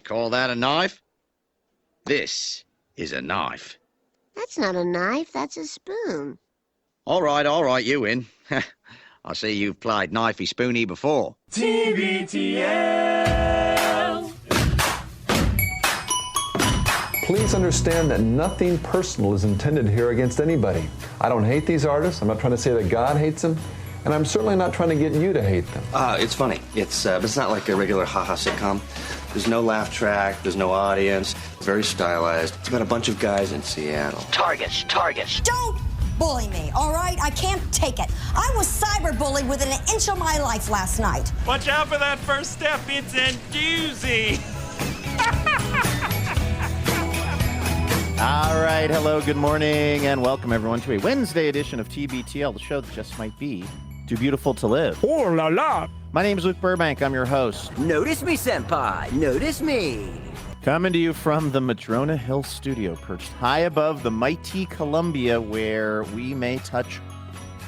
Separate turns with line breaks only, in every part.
call that a knife? This is a knife.
That's not a knife, that's a spoon.
All right, you win. I see you've played knifey spoony before.
TBTL.
Please understand that nothing personal is intended here against anybody. I don't hate these artists. I'm not trying to say that God hates them. And I'm certainly not trying to get you to hate them.
It's funny. It's not like a regular haha sitcom. There's no laugh track. There's no audience. It's very stylized. It's about a bunch of guys in Seattle.
Targets.
Don't bully me, all right? I can't take it. I was cyberbullied within an inch of my life last night.
Watch out for that first step. It's a doozy.
All right, hello, good morning, and welcome everyone to a Wednesday edition of TBTL, the show that just might be too beautiful to live.
Oh la la.
My name is Luke Burbank. I'm your host.
Notice me, senpai. Notice me.
Coming to you from the Madrona Hill studio, perched high above the mighty Columbia, where we may touch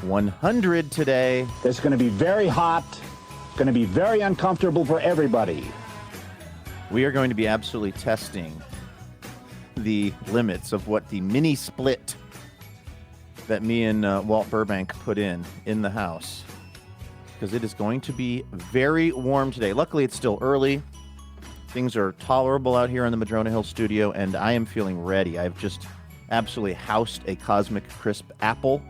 100 today.
It's going to be very hot. It's going to be very uncomfortable for everybody.
We are going to be absolutely testing the limits of what the mini split that me and Walt Burbank put in the house, because it is going to be very warm today. Luckily, it's still early. Things are tolerable out here in the Madrona Hill studio, and I am feeling ready. I've just absolutely housed a Cosmic Crisp apple,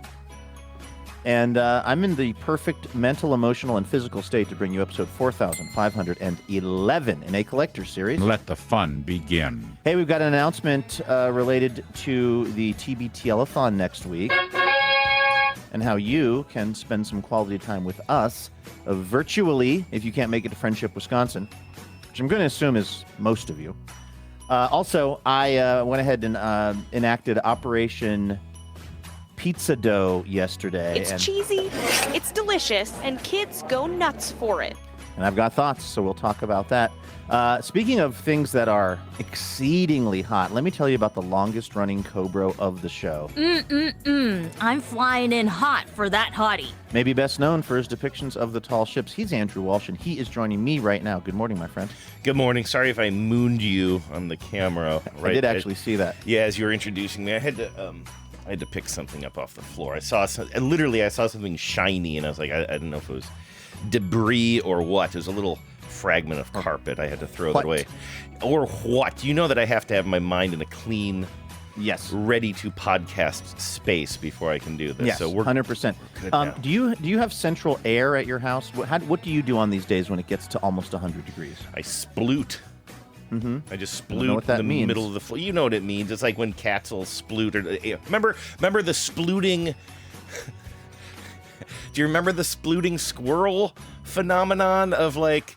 and I'm in the perfect mental, emotional, and physical state to bring you episode 4511 in a collector series.
Let the fun begin.
Hey, we've got an announcement related to the TBTL-a-thon next week and how you can spend some quality time with us virtually if you can't make it to Friendship, Wisconsin, which I'm going to assume is most of you. Also, I went ahead and enacted Operation Pizza Dough yesterday.
It's cheesy, it's delicious, and kids go nuts for it.
And I've got thoughts, so we'll talk about that. Speaking of things that are exceedingly hot, let me tell you about the longest-running Cobra of the show.
I'm flying in hot for that hottie.
Maybe best known for his depictions of the tall ships. He's Andrew Walsh, and he is joining me right now. Good morning, my friend.
Good morning. Sorry if I mooned you on the camera.
Right? I did actually see that.
Yeah, as you were introducing me, I had to pick something up off the floor. I saw something shiny, and I was like, I didn't know if it was debris or what. It was a little fragment of carpet. I had to throw that away. Or what? You know that I have to have my mind in a clean, ready to podcast space before I can do this.
Yes,
so we're
100%. Do you have central air at your house? What do you do on these days when it gets to almost 100 degrees?
I sploot.
Mm-hmm.
I just sploot in the middle of the floor. You know what it means. It's like when cats will sploot. Remember the splooting... Do you remember the splooting squirrel phenomenon of, like,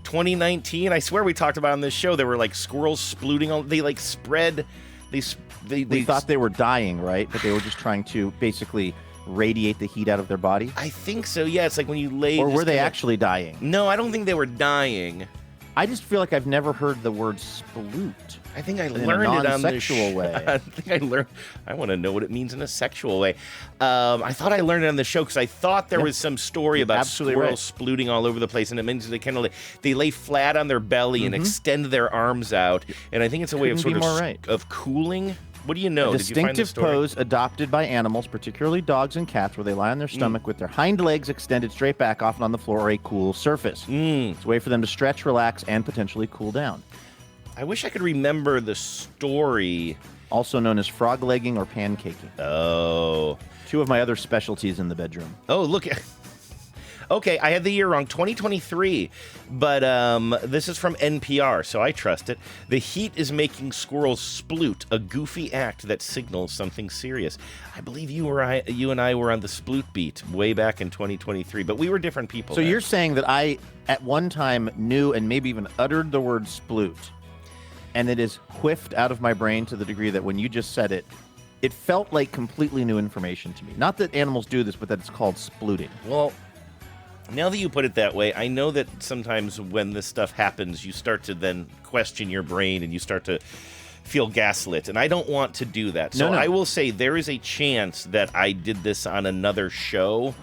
2019? I swear we talked about it on this show. There were, like, squirrels splooting. They, like, spread... We
thought they were dying, right? But they were just trying to basically radiate the heat out of their body?
I think so, yeah. It's like when you lay...
Or were they actually dying?
No, I don't think they were dying.
I just feel like I've never heard the word sploot.
I think I learned it on the
sexual way.
I think I learned. I want to know what it means in a sexual way. I thought I learned it on the show because I thought there was some story about squirrels splooting all over the place, and it means they kind of they lay flat on their belly and extend their arms out, and I think it's a way of sort of cooling. What do you know?
A distinctive pose adopted by animals, particularly dogs and cats, where they lie on their stomach with their hind legs extended straight back, often on the floor or a cool surface. It's a way for them to stretch, relax, and potentially cool down.
I wish I could remember the story.
Also known as frog legging or pancaking.
Oh.
Two of my other specialties in the bedroom.
Oh, look. Okay, I had the year wrong, 2023, but this is from NPR, so I trust it. The heat is making squirrels sploot, a goofy act that signals something serious. I believe you and I were on the sploot beat way back in 2023, but we were different people.
So
then.
You're saying that I, at one time, knew and maybe even uttered the word sploot, and it is whiffed out of my brain to the degree that when you just said it, it felt like completely new information to me. Not that animals do this, but that it's called splooting.
Well, now that you put it that way, I know that sometimes when this stuff happens, you start to then question your brain and you start to feel gaslit, and I don't want to do that. So I will say there is a chance that I did this on another show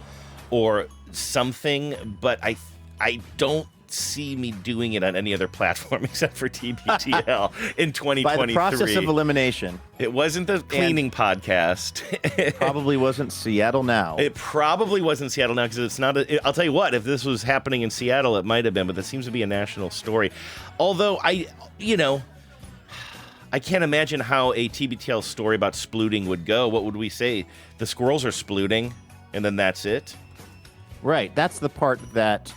or something, but I don't see me doing it on any other platform except for TBTL in 2023.
By the process of elimination.
It wasn't the cleaning podcast.
It probably wasn't Seattle Now.
It probably wasn't Seattle Now because it's not. I'll tell you what, if this was happening in Seattle, it might have been, but this seems to be a national story. Although I can't imagine how a TBTL story about splooting would go. What would we say? The squirrels are splooting, and then that's it?
Right. That's the part that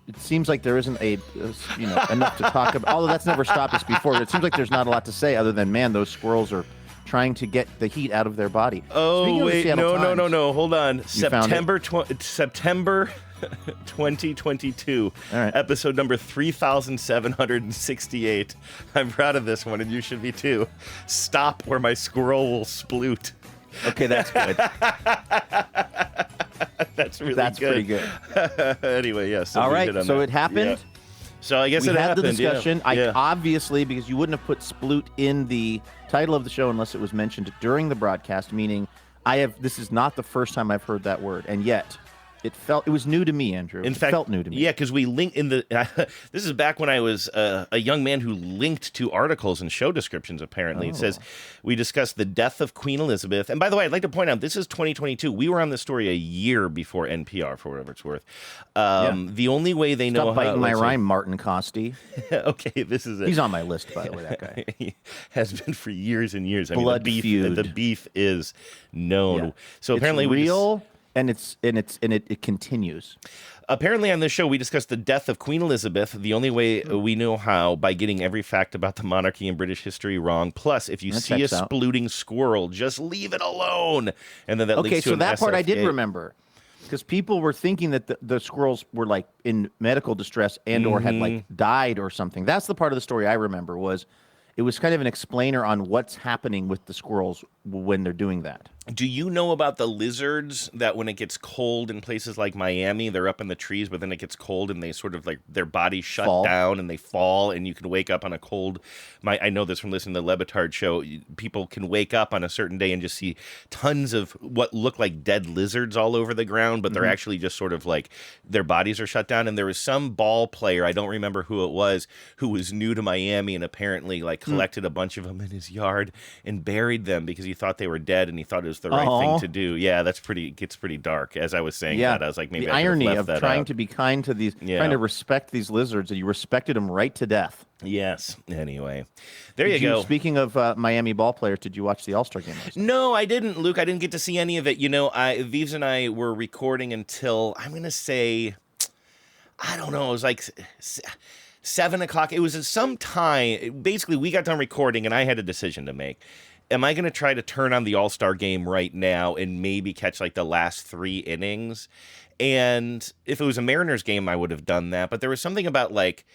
it seems like there isn't enough to talk about. Although that's never stopped us before. It seems like there's not a lot to say other than, man, those squirrels are trying to get the heat out of their body.
Oh, wait. No. Hold on. September 2022,
right.
Episode number 3768. I'm proud of this one, and you should be too. Stop where my squirrel will sploot.
Okay, that's good.
That's
pretty good.
Anyway, yes.
All right, so it happened.
Yeah. So I guess
we
it
had
happened.
the discussion.
Yeah.
Obviously, because you wouldn't have put sploot in the title of the show unless it was mentioned during the broadcast, meaning this is not the first time I've heard that word, and yet it was new to me, Andrew.
In fact,
it felt new to me.
Yeah, because we linked in the. This is back when I was a young man who linked to articles and show descriptions. Apparently, It says we discussed the death of Queen Elizabeth. And by the way, I'd like to point out this is 2022. We were on this story a year before NPR, for whatever it's worth. The only way they know
Stop biting my rhyme, Martin Costi.
Okay, this is it.
He's on my list, by the way. That guy
He has been for years and years.
Blood feud.
The beef is known.
Yeah.
So apparently,
it's real. And it continues.
Apparently on this show, we discussed the death of Queen Elizabeth, the only way we know how, by getting every fact about the monarchy and British history wrong. Plus, if you see a splooting squirrel, just leave it alone. And then that leads to an
that part I did
SFK.
remember. Because people were thinking that the squirrels were like in medical distress and or had like died or something. That's the part of the story I remember it was kind of an explainer on what's happening with the squirrels when they're doing that.
Do you know about the lizards that when it gets cold in places like Miami, they're up in the trees, but then it gets cold and they sort of like their bodies shut down and they fall and you can wake up on a cold. I know this from listening to the Le Batard show. People can wake up on a certain day and just see tons of what look like dead lizards all over the ground, but they're actually just sort of like their bodies are shut down. And there was some ball player, I don't remember who it was, who was new to Miami and apparently like collected a bunch of them in his yard and buried them because he thought they were dead and he thought it was the right thing to do. Yeah, gets pretty dark. As I was saying that, I was like, maybe
the
I
irony
left
of
that
trying
out.
to be kind to these, trying to respect these lizards, and you respected them right to death.
Yes. Anyway, there you go.
Speaking of Miami ball players, did you watch the All-Star game last night?
No, I didn't, Luke. I didn't get to see any of it. You know, Vives and I were recording until, I'm going to say, I don't know, it was like 7 o'clock. It was some time. Basically, we got done recording, and I had a decision to make. Am I going to try to turn on the All-Star game right now and maybe catch like the last 3 innings? And if it was a Mariners game, I would have done that. But there was something about like,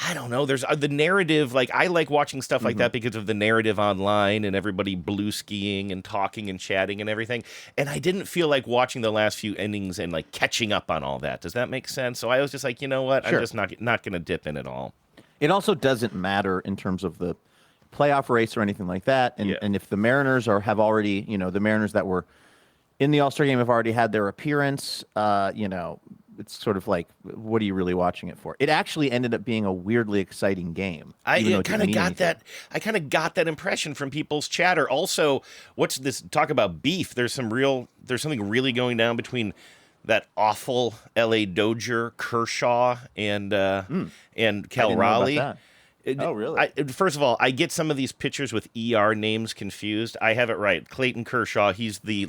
I don't know, there's the narrative. Like I like watching stuff like that because of the narrative online and everybody blue skiing and talking and chatting and everything. And I didn't feel like watching the last few innings and like catching up on all that. Does that make sense? So I was just like, you know what?
Sure.
I'm just not going to dip in at all.
It also doesn't matter in terms of the playoff race or anything like that. And if the Mariners have already, the Mariners that were in the All-Star game have already had their appearance, it's sort of like, what are you really watching it for? It actually ended up being a weirdly exciting game.
I kind of got that impression from people's chatter. Also, what's this talk about beef? There's something really going down between that awful LA Doger Kershaw and Cal Raleigh.
Oh, really?
First of all, I get some of these pitchers with ER names confused. I have it right. Clayton Kershaw, he's the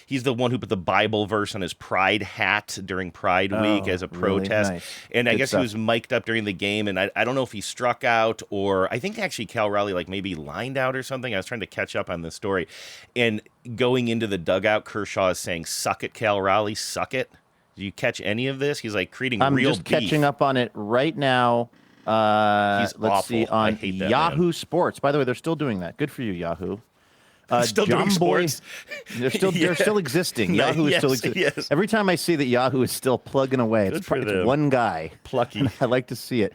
he's the one who put the Bible verse on his Pride hat during Pride Week as a protest.
Nice.
And I
Good
guess
stuff.
he was mic'd up during the game, and I don't know if he struck out or I think actually Cal Raleigh maybe lined out or something. I was trying to catch up on this story. And going into the dugout, Kershaw is saying, "Suck it, Cal Raleigh, suck it." Do you catch any of this? He's like creating
I'm
real
just
beef.
catching up on it right now.
Let's
see, on Yahoo Sports. By the way, they're still doing that. Good for you, Yahoo.
Still
John
doing
Boy,
sports?
They're still existing.
No,
Yahoo is still
yes,
existing.
yes.
Every time I see that Yahoo is still plugging away,
Good
it's
for them.
one guy.
Plucky.
I like to see it.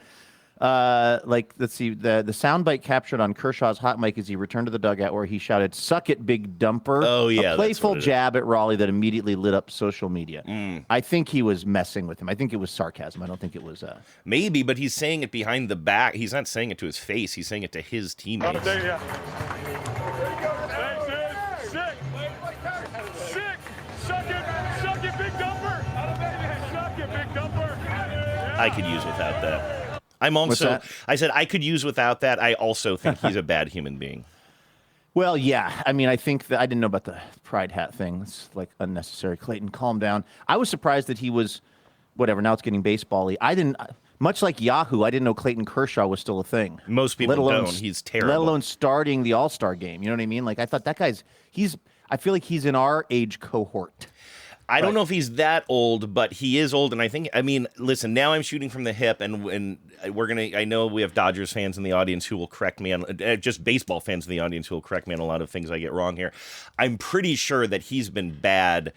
Let's see, the soundbite captured on Kershaw's hot mic as he returned to the dugout where he shouted, "Suck it, big dumper."
Oh, yeah,
a playful jab at Raleigh that immediately lit up social media. I think he was messing with him. I think it was sarcasm. I don't think it was...
Maybe, but he's saying it behind the back. He's not saying it to his face. He's saying it to his teammates. I could use without that. I'm also... I said I could use without that. I also think he's a bad human being.
Well, yeah. I mean, I think that I didn't know about the pride hat thing. It's like unnecessary. Clayton, calm down. I was surprised that he was... Whatever, now it's getting baseball-y. I didn't... Much like Yahoo, I didn't know Clayton Kershaw was still a thing.
Most people don't. He's terrible.
Let alone starting the All-Star game. You know what I mean? Like, I thought that guy's... I feel like he's in our age cohort.
I don't know if he's that old, but he is old, and I mean, listen, now I'm shooting from the hip, and we're going to, I know we have Dodgers fans in the audience who will correct me on, just baseball fans in the audience who will correct me on a lot of things I get wrong here. I'm pretty sure that he's been bad,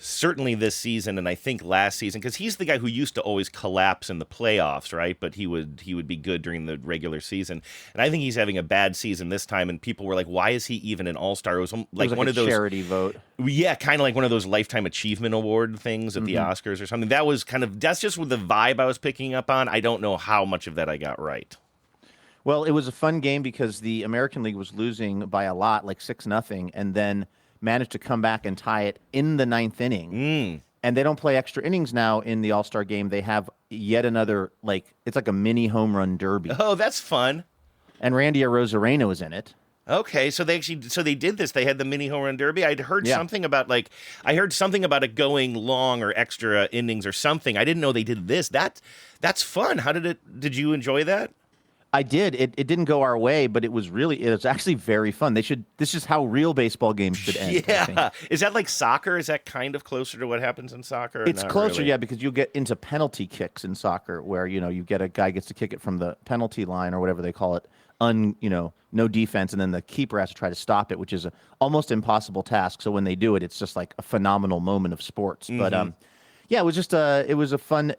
certainly this season, and I think last season, because he's the guy who used to always collapse in the playoffs, right? But he would be good during the regular season, and I think he's having a bad season this time. And people were like, "Why is he even an All-Star?" It was like one of those
charity vote.
Yeah, kind of like one of those Lifetime Achievement Award things at the Oscars or something. That's just the vibe I was picking up on. I don't know how much of that I got right.
Well, it was a fun game because the American League was losing by a lot, like 6-0, and then managed to come back and tie it in the 9th inning. And they don't play extra innings now in the All-Star game. They have yet another, it's like a mini home run derby.
Oh, that's fun.
And Randy Arozarena is in it.
Okay, so they did this. They had the mini home run derby. I'd heard something about it going long or extra innings or something. I didn't know they did this. That's fun. Did you enjoy that?
I did. It didn't go our way, but it was actually very fun. This is how real baseball games should end.
Yeah. Is that like soccer? Is that kind of closer to what happens in soccer?
It's closer,
really?
Yeah, because you'll get into penalty kicks in soccer where, you get a guy gets to kick it from the penalty line or whatever they call it, no defense, and then the keeper has to try to stop it, which is an almost impossible task. So when they do it, it's just like a phenomenal moment of sports. But yeah, it was just a fun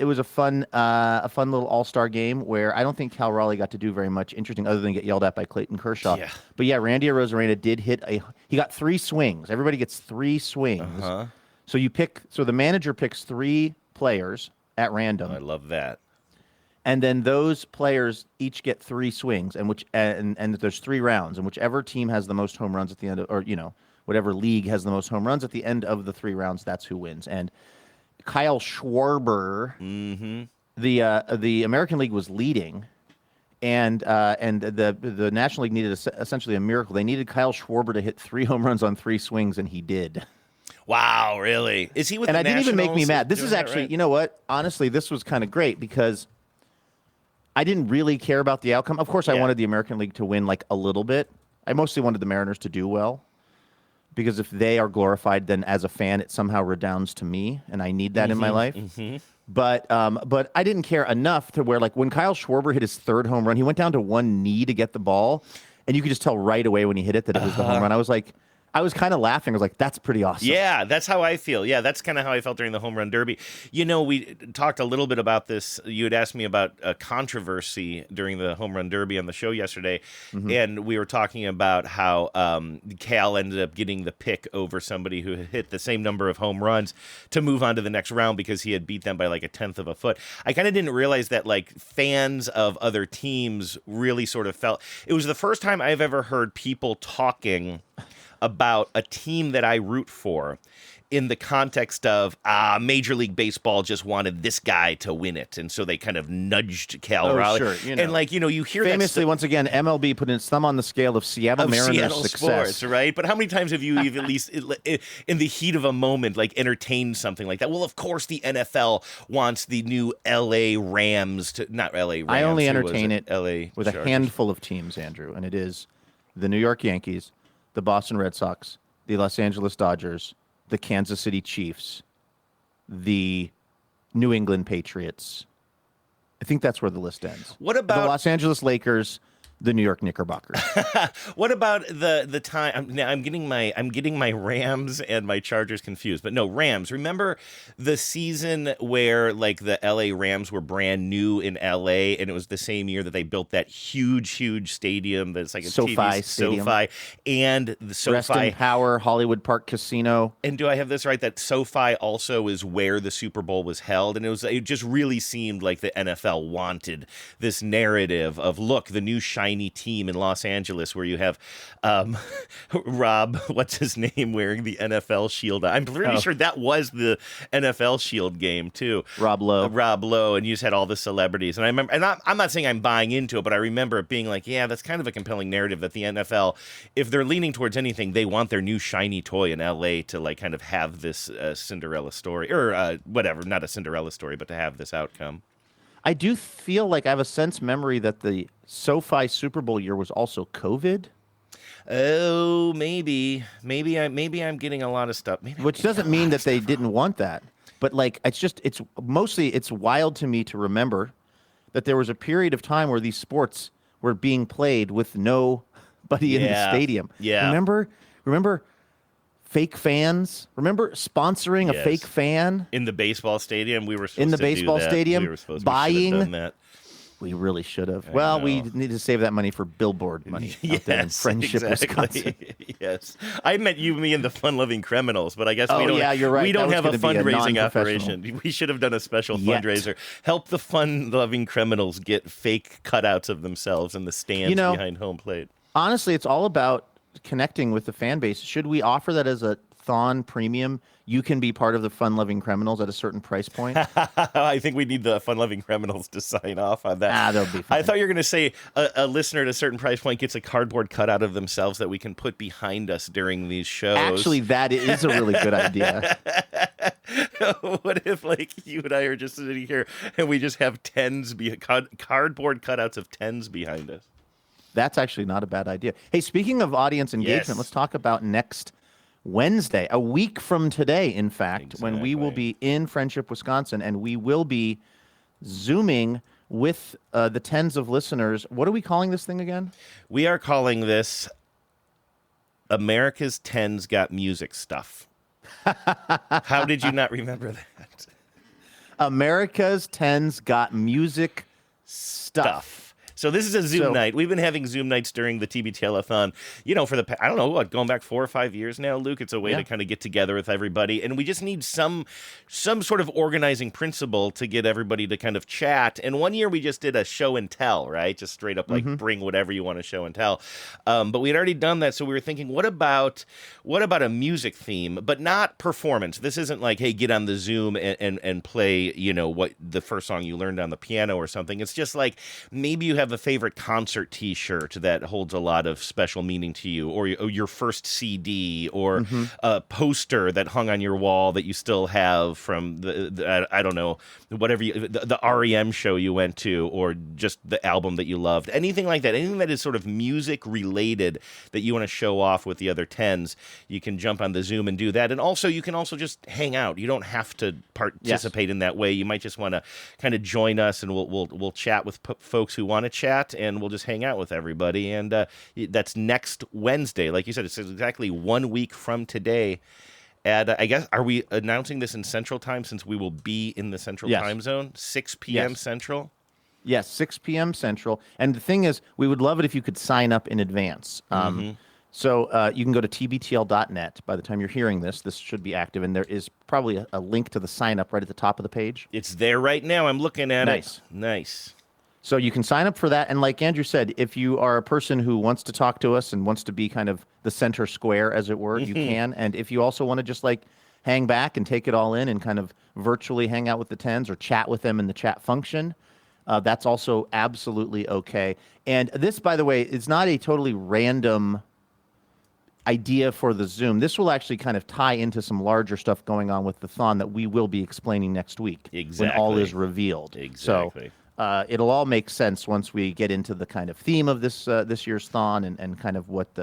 little All-Star game where I don't think Cal Raleigh got to do very much interesting other than get yelled at by Clayton Kershaw.
Yeah.
But yeah, Randy Arozarena did he got 3 swings. Everybody gets 3 swings. So the manager picks 3 players at random.
I love that.
And then those players each get 3 swings, and there's 3 rounds, and whichever team has the most home runs at the end whatever league has the most home runs at the end of the 3 rounds, that's who wins. And Kyle Schwarber, the American League was leading, and the National League needed essentially a miracle. They needed Kyle Schwarber to hit 3 home runs on 3 swings, and he did.
Wow, really? Is he with
and
the
it didn't even make me
Nationals
mad. This
doing
is
that
actually,
right?
you know what? Honestly, this was kind of great because I didn't really care about the outcome. Of course, I wanted the American League to win a little bit. I mostly wanted the Mariners to do well. Because if they are glorified, then as a fan, it somehow redounds to me, and I need that in my life. But I didn't care enough to where, when Kyle Schwarber hit his 3rd home run, he went down to one knee to get the ball, and you could just tell right away when he hit it that it was the home run. I was kind of laughing. I was like, that's pretty awesome.
Yeah, that's how I feel. Yeah, that's kind of how I felt during the home run derby. We talked a little bit about this. You had asked me about a controversy during the home run derby on the show yesterday, and we were talking about how Cal ended up getting the pick over somebody who had hit the same number of home runs to move on to the next round because he had beat them by a 1/10 of a foot. I kind of didn't realize that fans of other teams really sort of felt... It was the first time I've ever heard people talking about a team that I root for in the context of Major League Baseball just wanted this guy to win it, and so they kind of nudged Cal Raleigh.
Sure,
And you hear
famously, once again, MLB put its thumb on the scale of Seattle Mariners'
Seattle
success.
Sports, right? But how many times have you even at least in the heat of a moment entertained something like that? Well, of course, the NFL wants the new LA Rams to not LA Rams.
I only entertain it
LA
with
Chargers.
a handful of teams, Andrew, and it is the New York Yankees, the Boston Red Sox, the Los Angeles Dodgers, the Kansas City Chiefs, the New England Patriots. I think that's where the list ends.
What about
the Los Angeles Lakers, the New York Knickerbockers.
What about the time? I'm getting my Rams and my Chargers confused, but no, Rams. Remember the season where like the LA Rams were brand new in LA, and it was the same year that they built that huge stadium that's like a
SoFi Stadium.
SoFi, and the SoFi
Reston Power, Hollywood Park Casino.
And do I have this right? That SoFi also is where the Super Bowl was held, and it just really seemed like the NFL wanted this narrative of, look, the new shiny team in Los Angeles, where you have Rob, what's his name, wearing the NFL shield. I'm pretty sure that was the NFL shield game too. Rob Lowe, and you just had all the celebrities. And I remember, and I'm not saying I'm buying into it, but I remember it being like, yeah, that's kind of a compelling narrative that the NFL, if they're leaning towards anything, they want their new shiny toy in LA to like kind of have this Cinderella story, or whatever, not a Cinderella story, but to have this outcome.
I do feel like I have a sense memory that the SoFi Super Bowl year was also COVID.
Oh, maybe I'm getting a lot of stuff.
Which doesn't mean that they didn't want that, but like it's wild to me to remember that there was a period of time where these sports were being played with nobody in the stadium.
Yeah,
remember. Fake fans. Remember sponsoring a fake fan
in the baseball stadium? We were supposed
in the
to
baseball
do that.
stadium.
We were supposed
buying.
We should have done that.
We really should have. Well, we need to save that money for billboard money out there in Friendship, Wisconsin.
Yes, I meant you, me, and the fun-loving criminals, but I guess we don't.
Yeah, you're right.
We don't have a fundraising
a
operation. We should have done a special fundraiser. Help the fun-loving criminals get fake cutouts of themselves in the stands behind home plate.
Honestly, it's all about connecting with the fan base. Should we offer that as a Thon premium? You can be part of the fun-loving criminals at a certain price point.
I think we need the fun-loving criminals to sign off on that.
That'll be fine.
I thought you were going to say a listener at a certain price point gets a cardboard cutout of themselves that we can put behind us during these shows.
Actually, that is a really good idea.
What if, like, you and I are just sitting here and we just have cardboard cutouts of tens behind us?
That's actually not a bad idea. Hey, speaking of audience engagement, let's talk about next Wednesday, a week from today, in fact, when we will be in Friendship, Wisconsin, and we will be Zooming with the tens of listeners. What are we calling this thing again?
We are calling this America's Tens Got Music Stuff. How did you not remember that? America's
Tens Got Music Stuff.
So this is a Zoom night. We've been having Zoom nights during the TBTLathon, for the, I don't know, going back 4 or 5 years now, Luke. It's a way to kind of get together with everybody. And we just need some sort of organizing principle to get everybody to kind of chat. And one year we just did a show and tell, right? Just straight up like bring whatever you want to show and tell. But we had already done that. So we were thinking, what about a music theme, but not performance? This isn't like, hey, get on the Zoom and play, what the first song you learned on the piano or something. It's just like maybe you have a favorite concert T-shirt that holds a lot of special meaning to you, or your first CD, or a poster that hung on your wall that you still have from the I don't know, whatever the REM show you went to, or just the album that you loved. Anything like that, anything that is sort of music related that you want to show off with the other tens, you can jump on the Zoom and do that. And also, you can also just hang out. You don't have to participate in that way. You might just want to kind of join us, and we'll chat with folks who want to chat, and we'll just hang out with everybody. And that's next Wednesday. Like you said, it's exactly 1 week from today. I guess, are we announcing this in Central Time, since we will be in the Central Time Zone? 6 p.m. Central?
Yes, 6 p.m. Central. And the thing is, we would love it if you could sign up in advance. So you can go to tbtl.net. By the time you're hearing this should be active, and there is probably a link to the sign up right at the top of the page.
It's there right now. I'm looking at it. Nice.
So you can sign up for that. And like Andrew said, if you are a person who wants to talk to us and wants to be kind of the center square, as it were, you can. And if you also want to just like hang back and take it all in and kind of virtually hang out with the tens or chat with them in the chat function, that's also absolutely okay. And this, by the way, is not a totally random idea for the Zoom. This will actually kind of tie into some larger stuff going on with the Thon that we will be explaining next week when all is revealed.
Exactly.
So it'll all make sense once we get into the kind of theme of this year's Thon and kind of what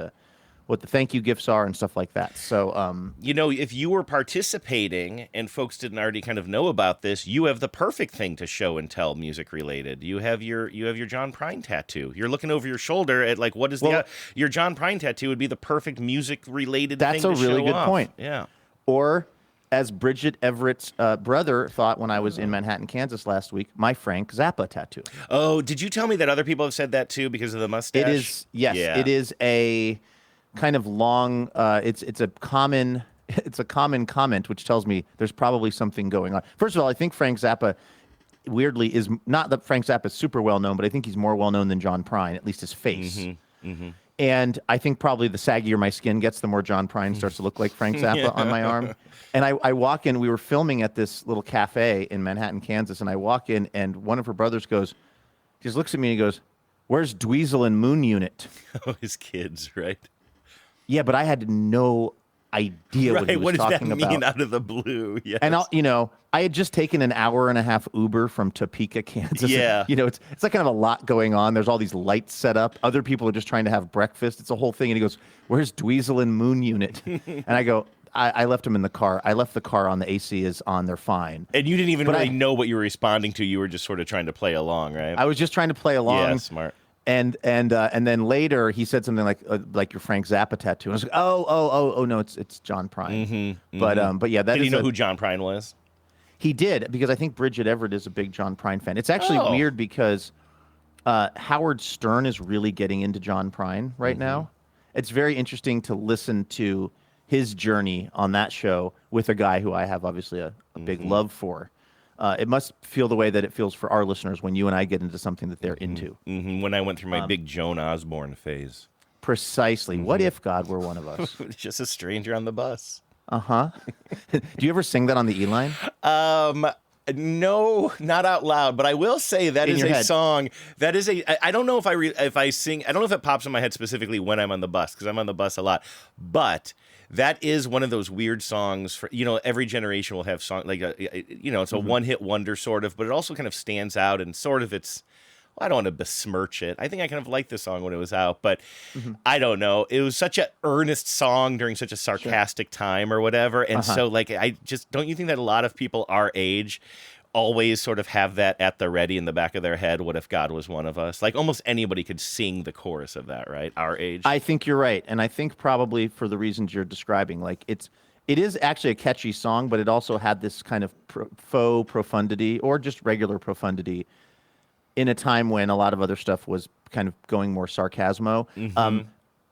what the thank you gifts are and stuff like that. So,
you know, if you were participating and folks didn't already kind of know about this, you have the perfect thing to show and tell music related. You have your John Prine tattoo. You're looking over your shoulder at like what is your John Prine tattoo would be the perfect music related thing to show off.
That's a really good point.
Yeah.
Or as Bridget Everett's brother thought when I was in Manhattan, Kansas last week, my Frank Zappa tattoo.
Oh, did you tell me that other people have said that too because of the mustache?
It is, yes. Yeah. It is a kind of long. It's a common comment, which tells me there's probably something going on. First of all, I think Frank Zappa, weirdly, is not that Frank Zappa is super well known, but I think he's more well known than John Prine, at least his face. Mm-hmm. Mm-hmm. And I think probably the saggier my skin gets, the more John Prine starts to look like Frank Zappa on my arm. And I walk in, we were filming at this little cafe in Manhattan, Kansas, and I walk in, and one of her brothers just looks at me and he goes, "Where's Dweezil and Moon Unit?"
Oh, his kids, right?
Yeah, but I had no idea what he was talking about.
What does that mean out of the blue? Yes.
And I had just taken an hour and a half Uber from Topeka, Kansas.
Yeah.
And, it's like kind of a lot going on. There's all these lights set up. Other people are just trying to have breakfast. It's a whole thing. And he goes, "Where's Dweezil and Moon Unit?" And I go, I left him in the car. I left the car on. The AC is on. They're fine.
And you didn't even really know what you were responding to. You were just sort of trying to play along, right?
I was just trying to play along.
Yeah, smart.
And then later he said something like your Frank Zappa tattoo. And I was like, oh no, it's John Prine.
Mm-hmm,
but yeah, that
did he know who John Prine was?
He did, because I think Bridget Everett is a big John Prine fan. It's actually weird because Howard Stern is really getting into John Prine right now. It's very interesting to listen to his journey on that show with a guy who I have obviously a big love for. It must feel the way that it feels for our listeners when you and I get into something that they're into.
Mm-hmm. When I went through my big Joan Osborne phase.
Precisely. What if God were one of us?
Just a stranger on the bus.
Uh-huh. Do you ever sing that on the E-line?
No, not out loud, but I will say that is a song. That is I don't know if I sing. I don't know if it pops in my head specifically when I'm on the bus, because I'm on the bus a lot. But that is one of those weird songs for, every generation will have song like it's a one-hit wonder sort of, but it also kind of stands out and sort of I don't want to besmirch it. I think I kind of liked the song when it was out, but I don't know. It was such an earnest song during such a sarcastic time or whatever. And so I just, don't you think that a lot of people our age always sort of have that at the ready in the back of their head? What if God was one of us? Like almost anybody could sing the chorus of that, right? Our age.
I think you're right. And I think probably for the reasons you're describing, like it is actually a catchy song, but it also had this kind of faux profundity or just regular profundity in a time when a lot of other stuff was kind of going more sarcasmo.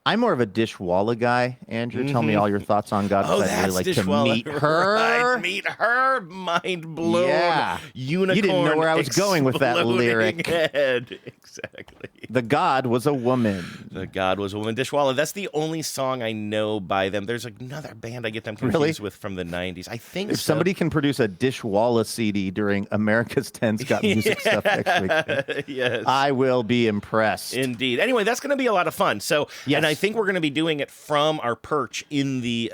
I'm more of a Dishwalla guy, Andrew. Tell me all your thoughts on God.
Oh,
I'd really like
Dishwalla.
to meet her.
Right, meet her. Mind blown.
Yeah.
Unicorn.
You didn't know where I was going with that lyric.
Head. Exactly.
The God was a woman.
The God was a woman. Dishwalla. That's the only song I know by them. There's another band I get them confused with from the 90s. I think
if somebody can produce a Dishwalla CD during America's 10's Got Music stuff next week,
yes,
I will be impressed.
Indeed. Anyway, that's going to be a lot of fun. So,
yes.
And I think we're going to be doing it from our perch in the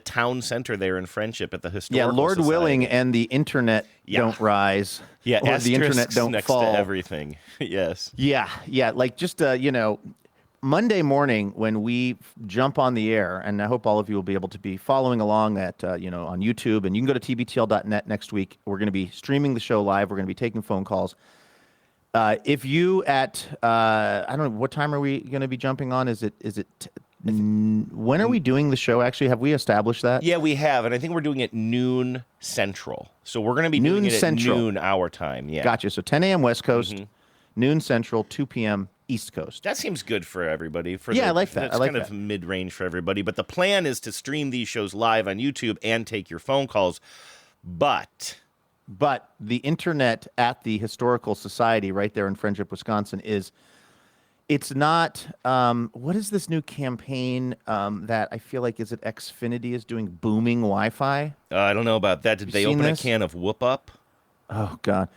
town center there in Friendship at the Historical
Lord
Society.
willing, and the internet don't rise.
Yeah,
or the internet don't
next
fall.
to everything. Yes.
Yeah. Like just Monday morning when we jump on the air, and I hope all of you will be able to be following along at on YouTube, and you can go to tbtl.net next week. We're going to be streaming the show live. We're going to be taking phone calls. If you at I don't know, what time are we going to be jumping on? Is it when are we doing the show? Actually, have we established that?
Yeah, we have, and I think we're doing it noon Central. So we're going to be doing it at noon our time. Yeah,
gotcha. So 10 a.m. West Coast, noon Central, 2 p.m. East Coast.
That seems good for everybody.
I like that.
That's kind of mid-range for everybody. But the plan is to stream these shows live on YouTube and take your phone calls. But
the internet at the Historical Society right there in Friendship, Wisconsin it's not, what is this new campaign that I feel like, is it Xfinity is doing, booming Wi-Fi?
I don't know about that. Did they open a can of Whoop Up?
Oh, God.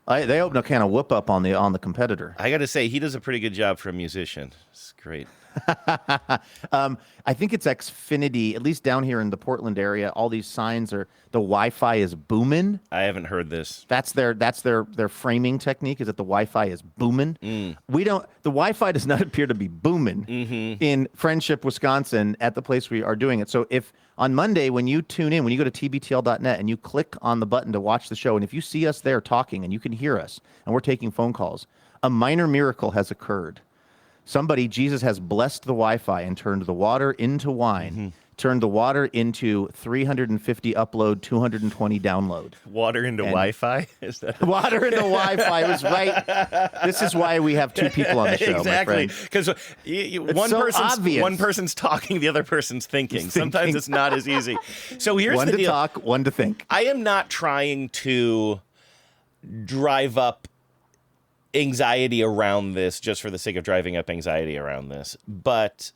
They opened a can of Whoop Up on the competitor.
I got to say, he does a pretty good job for a musician. It's great.
I think it's Xfinity, at least down here in the Portland area. All these signs are the Wi-Fi is booming.
I haven't heard this.
That's their framing technique, is that the Wi-Fi is booming. The Wi-Fi does not appear to be booming in Friendship, Wisconsin at the place we are doing it. So if on Monday, when you tune in, when you go to tbtl.net and you click on the button to watch the show, and if you see us there talking and you can hear us and we're taking phone calls, a minor miracle has occurred. Jesus has blessed the Wi-Fi and turned the water into wine, turned the water into 350 upload, 220 download.
Water into Wi-Fi? Is that
water into Wi-Fi? It was right. This is why we have two people on the show,
exactly. Because one person's talking, the other person's thinking. Sometimes it's not as easy. So here's
one
the deal.
One to talk, one to think.
I am not trying to drive up anxiety around this just for the sake of driving up anxiety around this. But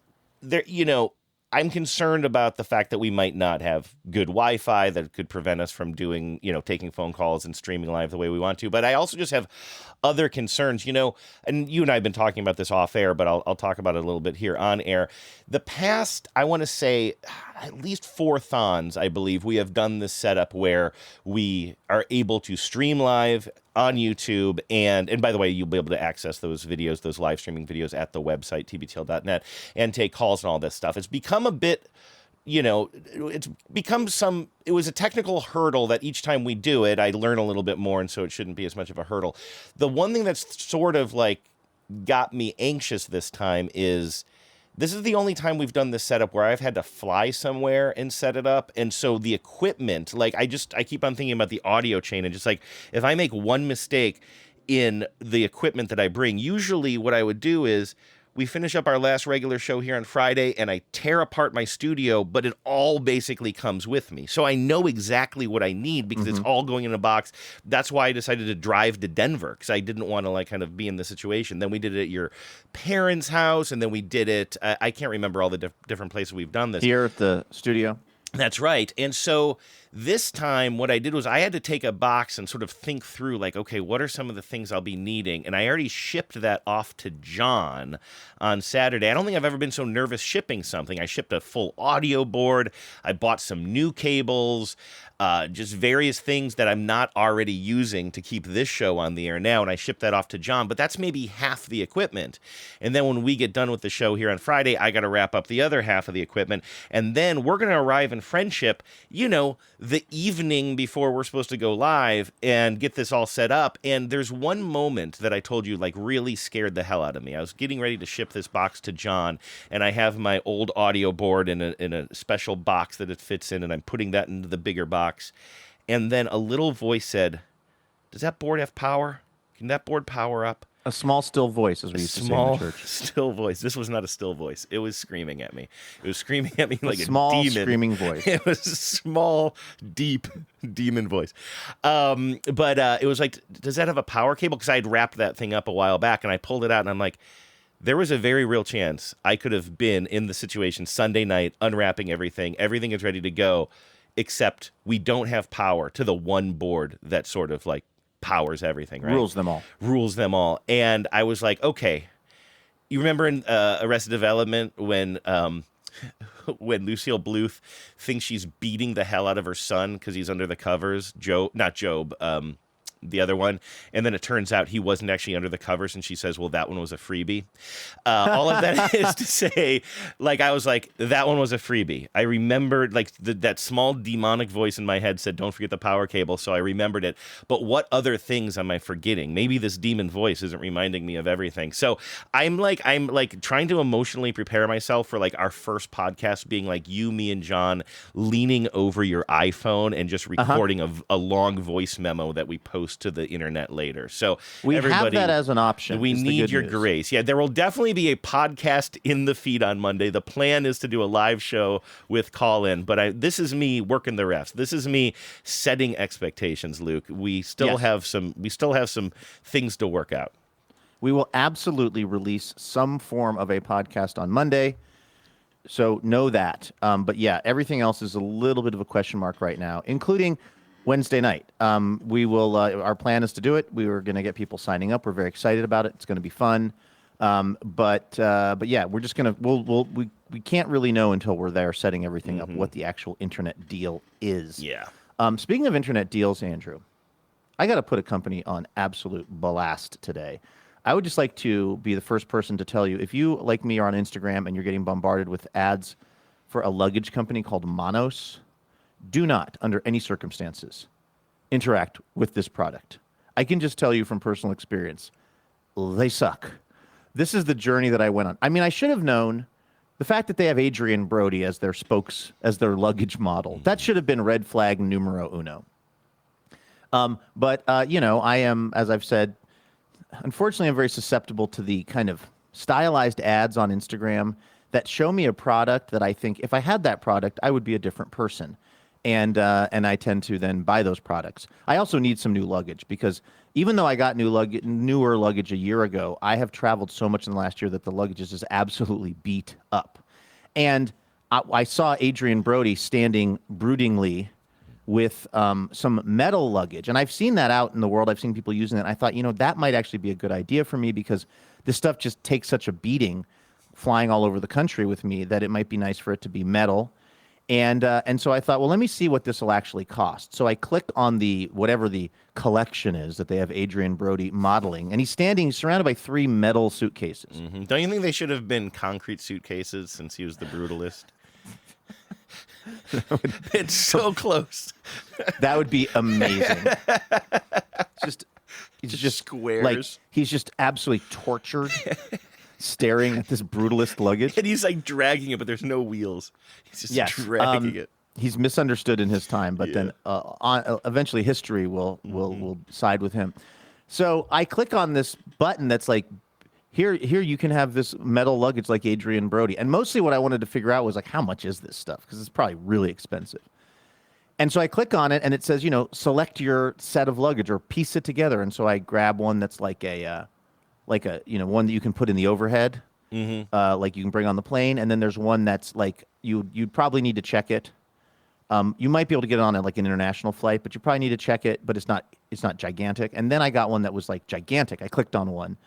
I'm concerned about the fact that we might not have good Wi-Fi that could prevent us from doing, taking phone calls and streaming live the way we want to. But I also just have other concerns, and you and I have been talking about this off air, but I'll talk about it a little bit here on air. The past, I want to say, at least 4 thons, I believe, we have done this setup where we are able to stream live on YouTube, and by the way, you'll be able to access those videos, those live streaming videos at the website, tbtl.net, and take calls and all this stuff. It's become a bit, it was a technical hurdle that each time we do it, I learn a little bit more, and so it shouldn't be as much of a hurdle. The one thing that's sort of like got me anxious this time is this is the only time we've done this setup where I've had to fly somewhere and set it up. And so the equipment, like I keep on thinking about the audio chain, and just like if I make one mistake in the equipment that I bring, usually what I would do is we finish up our last regular show here on Friday and I tear apart my studio, but it all basically comes with me. So I know exactly what I need because it's all going in a box. That's why I decided to drive to Denver, because I didn't want to kind of be in the situation. Then we did it at your parents' house, and then we did it. I can't remember all the different places we've done this.
Here at the studio.
That's right. And so this time what I did was I had to take a box and sort of think through, like, okay, what are some of the things I'll be needing? And I already shipped that off to John on Saturday. I don't think I've ever been so nervous shipping something. I shipped a full audio board. I bought some new cables, just various things that I'm not already using to keep this show on the air now. And I shipped that off to John, but that's maybe half the equipment. And then when we get done with the show here on Friday, I got to wrap up the other half of the equipment. And then we're going to arrive in Friendship, the evening before we're supposed to go live and get this all set up. And there's one moment that I told you, like, really scared the hell out of me. I was getting ready to ship this box to John, and I have my old audio board in a special box that it fits in, and I'm putting that into the bigger box. And then a little voice said, "Does that board have power? Can that board power up?"
A small, still voice, as we used to say in the church.
Still voice. This was not a still voice. It was screaming at me. It was screaming at me like a
small,
demon.
screaming voice.
It was a small, deep demon voice. But it was like, does that have a power cable? Because I had wrapped that thing up a while back, and I pulled it out, and I'm like, there was a very real chance I could have been in the situation Sunday night, unwrapping everything. Everything is ready to go, except we don't have power to the one board that sort of like powers everything, right?
Rules them all.
And I was like, okay, you remember in Arrested Development when Lucille Bluth thinks she's beating the hell out of her son because he's under the covers? The other one. And then it turns out he wasn't actually under the covers, and she says, well, that one was a freebie. All of that is to say, like, I was like, that one was a freebie. I remembered, like, that small demonic voice in my head said, don't forget the power cable, so I remembered it. But what other things am I forgetting? Maybe this demon voice isn't reminding me of everything. So I'm trying to emotionally prepare myself for, like, our first podcast being like you, me, and John leaning over your iPhone and just recording a long voice memo that we post to the internet later. So
we have that as an option.
We need your grace. Yeah, there will definitely be a podcast in the feed on Monday. The plan is to do a live show with call-in, but this is me working the refs. This is me setting expectations, Luke. We still have some things to work out.
We will absolutely release some form of a podcast on Monday. So know that. But yeah, everything else is a little bit of a question mark right now, including Wednesday night. We will. Our plan is to do it. We were going to get people signing up. We're very excited about it. It's going to be fun. But yeah, we're just gonna we can't really know until we're there setting everything up what the actual internet deal is.
Yeah.
Speaking of internet deals, Andrew, I got to put a company on absolute blast today. I would just like to be the first person to tell you, if you, like me, are on Instagram and you're getting bombarded with ads for a luggage company called Monos, do not, under any circumstances, interact with this product. I can just tell you from personal experience, they suck. This is the journey that I went on. I mean, I should have known the fact that they have Adrienne Brody as their as their luggage model. That should have been red flag numero uno. But I am, as I've said, unfortunately, I'm very susceptible to the kind of stylized ads on Instagram that show me a product that I think if I had that product, I would be a different person. And I tend to then buy those products. I also need some new luggage because even though I got newer luggage a year ago, I have traveled so much in the last year that the luggage is just absolutely beat up. And I saw Adrienne Brody standing broodingly with some metal luggage. And I've seen that out in the world. I've seen people using it. And I thought, that might actually be a good idea for me because this stuff just takes such a beating flying all over the country with me that it might be nice for it to be metal. And so I thought, well, let me see what this will actually cost. So I clicked on whatever the collection is that they have Adrienne Brody modeling. And he's surrounded by 3 metal suitcases.
Mm-hmm. Don't you think they should have been concrete suitcases since he was the brutalist? It's so close.
That would be amazing. He's just
squares.
Like, he's just absolutely tortured, staring at this brutalist luggage.
And he's like dragging it, but there's no wheels. He's just dragging it.
He's misunderstood in his time, but then eventually history will side with him. So I click on this button that's like, here you can have this metal luggage like Adrienne Brody. And mostly what I wanted to figure out was like, how much is this stuff? Because it's probably really expensive. And so I click on it and it says, select your set of luggage or piece it together. And so I grab one that's like a one that you can put in the overhead, like you can bring on the plane. And then there's one that's like, you'd probably need to check it. You might be able to get it on like an international flight, but you probably need to check it, but it's not gigantic. And then I got one that was like gigantic. I clicked on one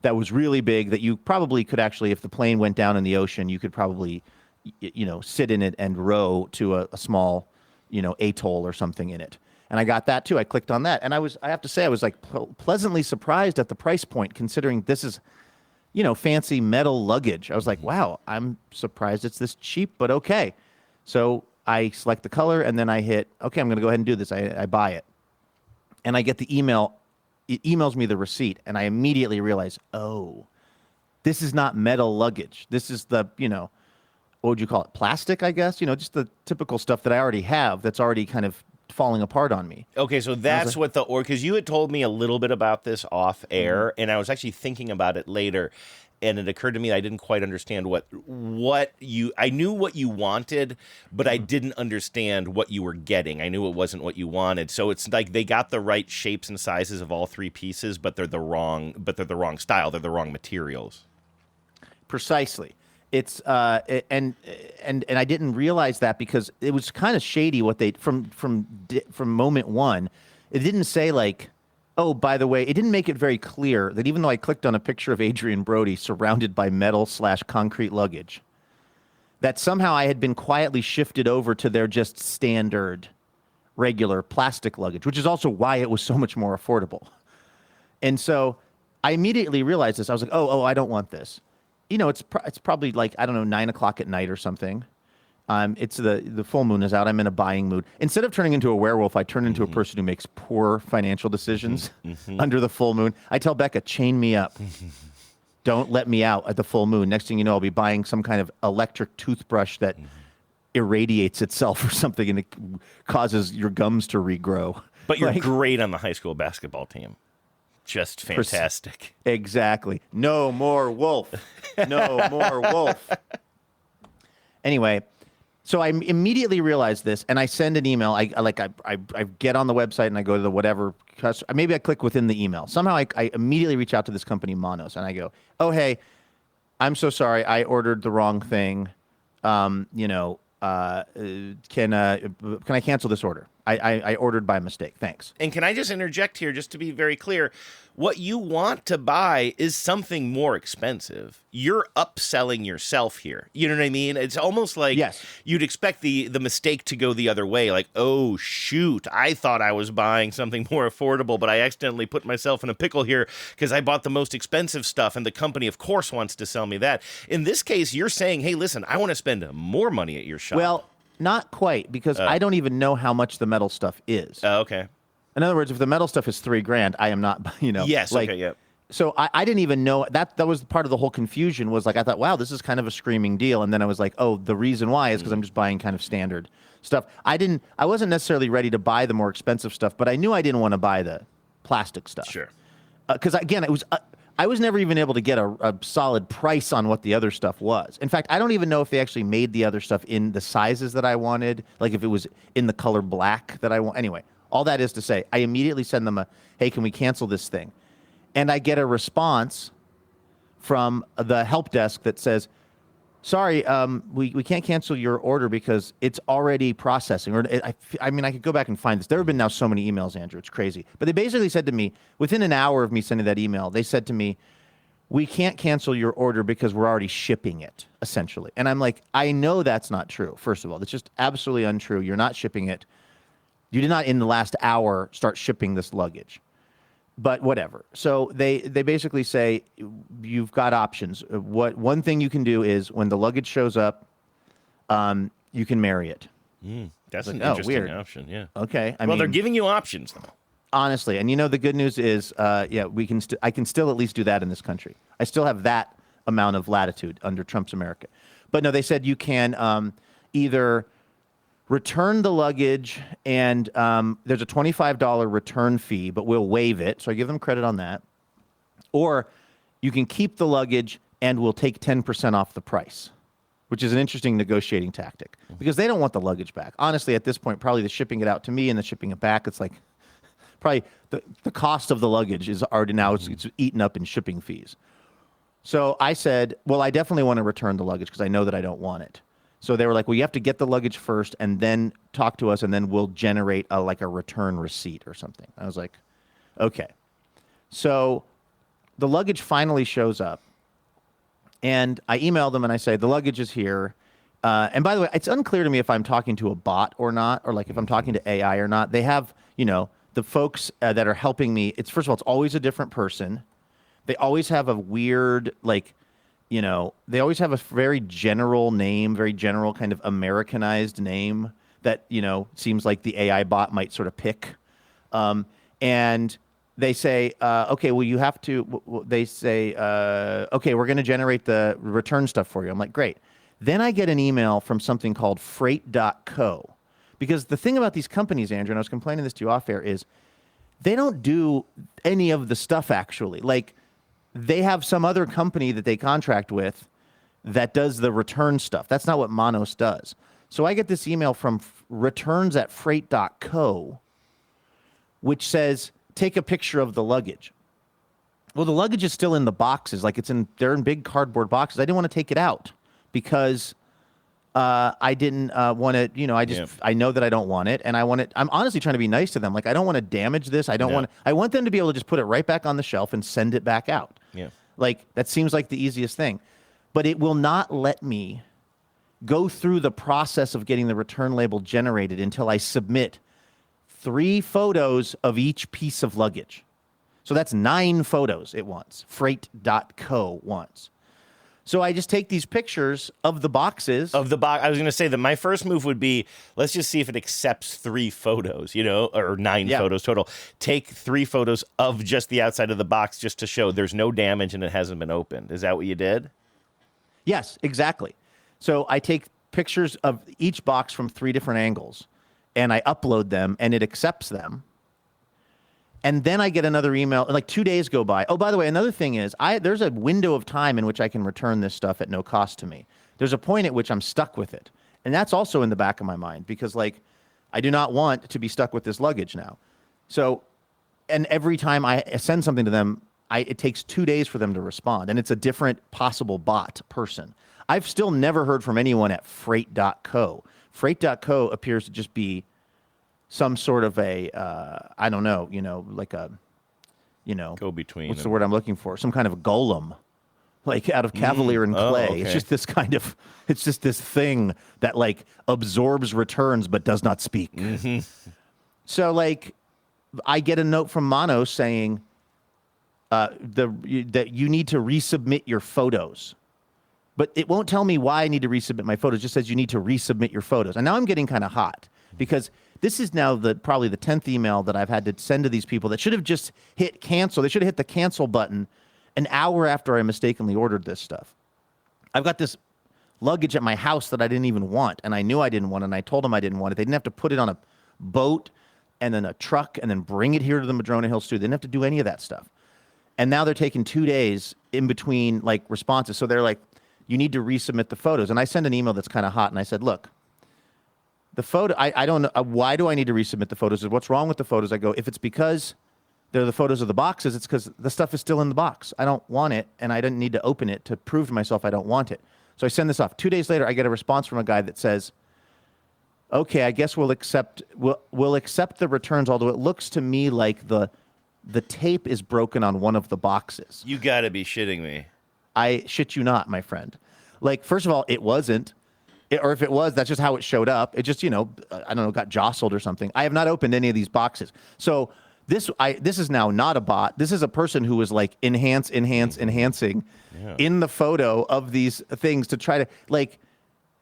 that was really big that you probably could actually, if the plane went down in the ocean, you could probably, sit in it and row to a small, atoll or something in it. And I got that too. I clicked on that. And I have to say, I was like pleasantly surprised at the price point, considering this is, fancy metal luggage. I was like, wow, I'm surprised it's this cheap, but okay. So I select the color and then I hit, okay, I'm going to go ahead and do this. I buy it. And I get the email. It emails me the receipt. And I immediately realize, oh, this is not metal luggage. This is the, what would you call it? Plastic, I guess? Just the typical stuff that I already have that's already kind of falling apart on me.
Okay, so that's what because you had told me a little bit about this off air, and I was actually thinking about it later, and it occurred to me I didn't quite understand I knew what you wanted, but I didn't understand what you were getting. I knew it wasn't what you wanted. So it's like they got the right shapes and sizes of all 3 pieces, but they're the wrong style. They're the wrong materials.
Precisely. It's and I didn't realize that because it was kind of shady what they from moment one. It didn't say like, oh, by the way, it didn't make it very clear that even though I clicked on a picture of Adrienne Brody surrounded by metal/concrete luggage, that somehow I had been quietly shifted over to their just standard regular plastic luggage, which is also why it was so much more affordable. And so I immediately realized this. I was like, oh, I don't want this. It's probably like, I don't know, 9 o'clock at night or something. It's the full moon is out. I'm in a buying mood. Instead of turning into a werewolf, I turn into a person who makes poor financial decisions under the full moon. I tell Becca, chain me up. Don't let me out at the full moon. Next thing you know, I'll be buying some kind of electric toothbrush that irradiates itself or something and it causes your gums to regrow.
But you're great on the high school basketball team. Just fantastic.
Exactly. No more wolf. No more wolf. Anyway, so I immediately realized this, and I send an email. I get on the website and I go to the whatever. Maybe I click within the email. Somehow I immediately reach out to this company, Monos, and I go, oh, hey, I'm so sorry. I ordered the wrong thing. Can I cancel this order? I ordered by mistake. Thanks.
And can I just interject here, just to be very clear? What you want to buy is something more expensive. You're upselling yourself here. You know what I mean? It's almost like you'd expect the mistake to go the other way. Like, oh, shoot, I thought I was buying something more affordable, but I accidentally put myself in a pickle here because I bought the most expensive stuff, and the company, of course, wants to sell me that. In this case, you're saying, hey, listen, I want to spend more money at your shop.
Well, not quite, because I don't even know how much the metal stuff is.
Oh, okay.
In other words, if the metal stuff is $3,000, I am not,
Yes,
like,
okay, yep.
So I didn't even know that was part of the whole confusion was like, I thought, wow, this is kind of a screaming deal. And then I was like, oh, the reason why is because I'm just buying kind of standard stuff. I wasn't necessarily ready to buy the more expensive stuff, but I knew I didn't want to buy the plastic stuff.
Sure.
Because again, I was never even able to get a solid price on what the other stuff was. In fact, I don't even know if they actually made the other stuff in the sizes that I wanted, like if it was in the color black that I want. Anyway, all that is to say, I immediately send them hey, can we cancel this thing? And I get a response from the help desk that says, sorry, we can't cancel your order because it's already processing. Or I mean, I could go back and find this. There have been now so many emails, Andrew. It's crazy. But they basically said to me, within an hour of me sending that email, they said to me, we can't cancel your order because we're already shipping it, essentially. And I'm like, I know that's not true, first of all. That's just absolutely untrue. You're not shipping it. You did not, in the last hour, start shipping this luggage. But whatever. So they basically say you've got options. One thing you can do is when the luggage shows up, you can marry it.
That's
like,
an interesting
weird.
option. Yeah.
Okay.
Well, they're giving you options though.
Honestly, and the good news is, we can. I can still at least do that in this country. I still have that amount of latitude under Trump's America. But no, they said you can either return the luggage, and there's a $25 return fee, but we'll waive it. So I give them credit on that. Or you can keep the luggage, and we'll take 10% off the price, which is an interesting negotiating tactic because they don't want the luggage back. Honestly, at this point, probably the shipping it out to me and the shipping it back, it's like probably the cost of the luggage is already now it's eaten up in shipping fees. So I said, well, I definitely want to return the luggage because I know that I don't want it. So they were like, well, you have to get the luggage first and then talk to us, and then we'll generate a return receipt or something. I was like, okay. So the luggage finally shows up, and I emailed them and I say, the luggage is here. And by the way, it's unclear to me if I'm talking to a bot or not, or like if I'm talking to AI or not. They have, the folks that are helping me. First of all, it's always a different person. They always have a weird, they always have a very general name, very general kind of Americanized name that, seems like the AI bot might sort of pick. And they say, okay, well, you have to, they say, okay, we're going to generate the return stuff for you. I'm like, great. Then I get an email from something called freight.co. Because the thing about these companies, Andrew, and I was complaining this to you off air, is they don't do any of the stuff actually. Like, they have some other company that they contract with that does the return stuff. That's not what Monos does. So I get this email from returns@freight.co, which says, take a picture of the luggage. Well, the luggage is still in the boxes. Like they're in big cardboard boxes. I didn't want to take it out because I didn't want to, I know that I don't want it. And I'm honestly trying to be nice to them. Like, I don't want to damage this. I want them to be able to just put it right back on the shelf and send it back out.
Yeah.
Like, that seems like the easiest thing. But it will not let me go through the process of getting the return label generated until I submit 3 photos of each piece of luggage. So that's 9 photos it wants. Freight.co wants. So I just take these pictures of the boxes.
I was going to say that my first move would be, let's just see if it accepts 3 photos, or 9 photos total. Take 3 photos of just the outside of the box just to show there's no damage and it hasn't been opened. Is that what you did?
Yes, exactly. So I take pictures of each box from 3 different angles, and I upload them, and it accepts them. And then I get another email, like 2 days go by. Oh, by the way, another thing is, there's a window of time in which I can return this stuff at no cost to me. There's a point at which I'm stuck with it. And that's also in the back of my mind because, I do not want to be stuck with this luggage now. So, and every time I send something to them, it takes 2 days for them to respond. And it's a different possible bot person. I've still never heard from anyone at freight.co. Freight.co appears to just be some sort of a, I don't know, like a,
go between.
What's the word I'm looking for? Some kind of golem, like out of cavalier and clay.
Okay.
It's just this kind of, it's just this thing that like absorbs returns but does not speak.
Mm-hmm.
So like, I get a note from Mono saying that you need to resubmit your photos. But it won't tell me why I need to resubmit my photos. It just says you need to resubmit your photos. And now I'm getting kind of hot because this is now probably the 10th email that I've had to send to these people that should have just hit cancel. They should have hit the cancel button an hour after I mistakenly ordered this stuff. I've got this luggage at my house that I didn't even want, and I knew I didn't want it, and I told them I didn't want it. They didn't have to put it on a boat and then a truck and then bring it here to the Madrona Hills Studio. They didn't have to do any of that stuff. And now they're taking 2 days in between like responses. So they're like, you need to resubmit the photos. And I send an email that's kind of hot, and I said, look, the photo, I don't know, why do I need to resubmit the photos? What's wrong with the photos? I go, if it's because they're the photos of the boxes, it's because the stuff is still in the box. I don't want it, and I didn't need to open it to prove to myself I don't want it. So I send this off. 2 days later, I get a response from a guy that says, okay, I guess we'll accept the returns, although it looks to me like the tape is broken on one of the boxes.
You got to be shitting me.
I shit you not, my friend. Like, first of all, it wasn't. Or if it was, that's just how it showed up. It just, I don't know, got jostled or something. I have not opened any of these boxes. So this is now not a bot. This is a person who was like enhancing in the photo of these things to try to like.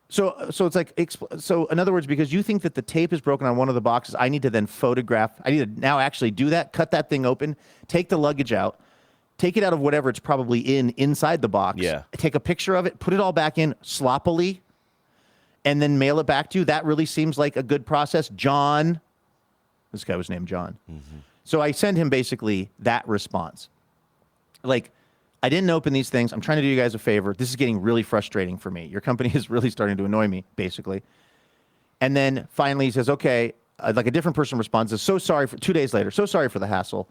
So it's like, so in other words, because you think that the tape is broken on one of the boxes, I need to then photograph. I need to now actually do that, cut that thing open, take the luggage out, take it out of whatever it's probably inside the box.
Yeah.
Take a picture of it, put it all back in sloppily, and then mail it back to you. That really seems like a good process. John, this guy was named John. Mm-hmm. So I send him basically that response. Like, I didn't open these things. I'm trying to do you guys a favor. This is getting really frustrating for me. Your company is really starting to annoy me, basically. And then finally he says, okay, like a different person responds, says, so sorry for 2 days later. So sorry for the hassle.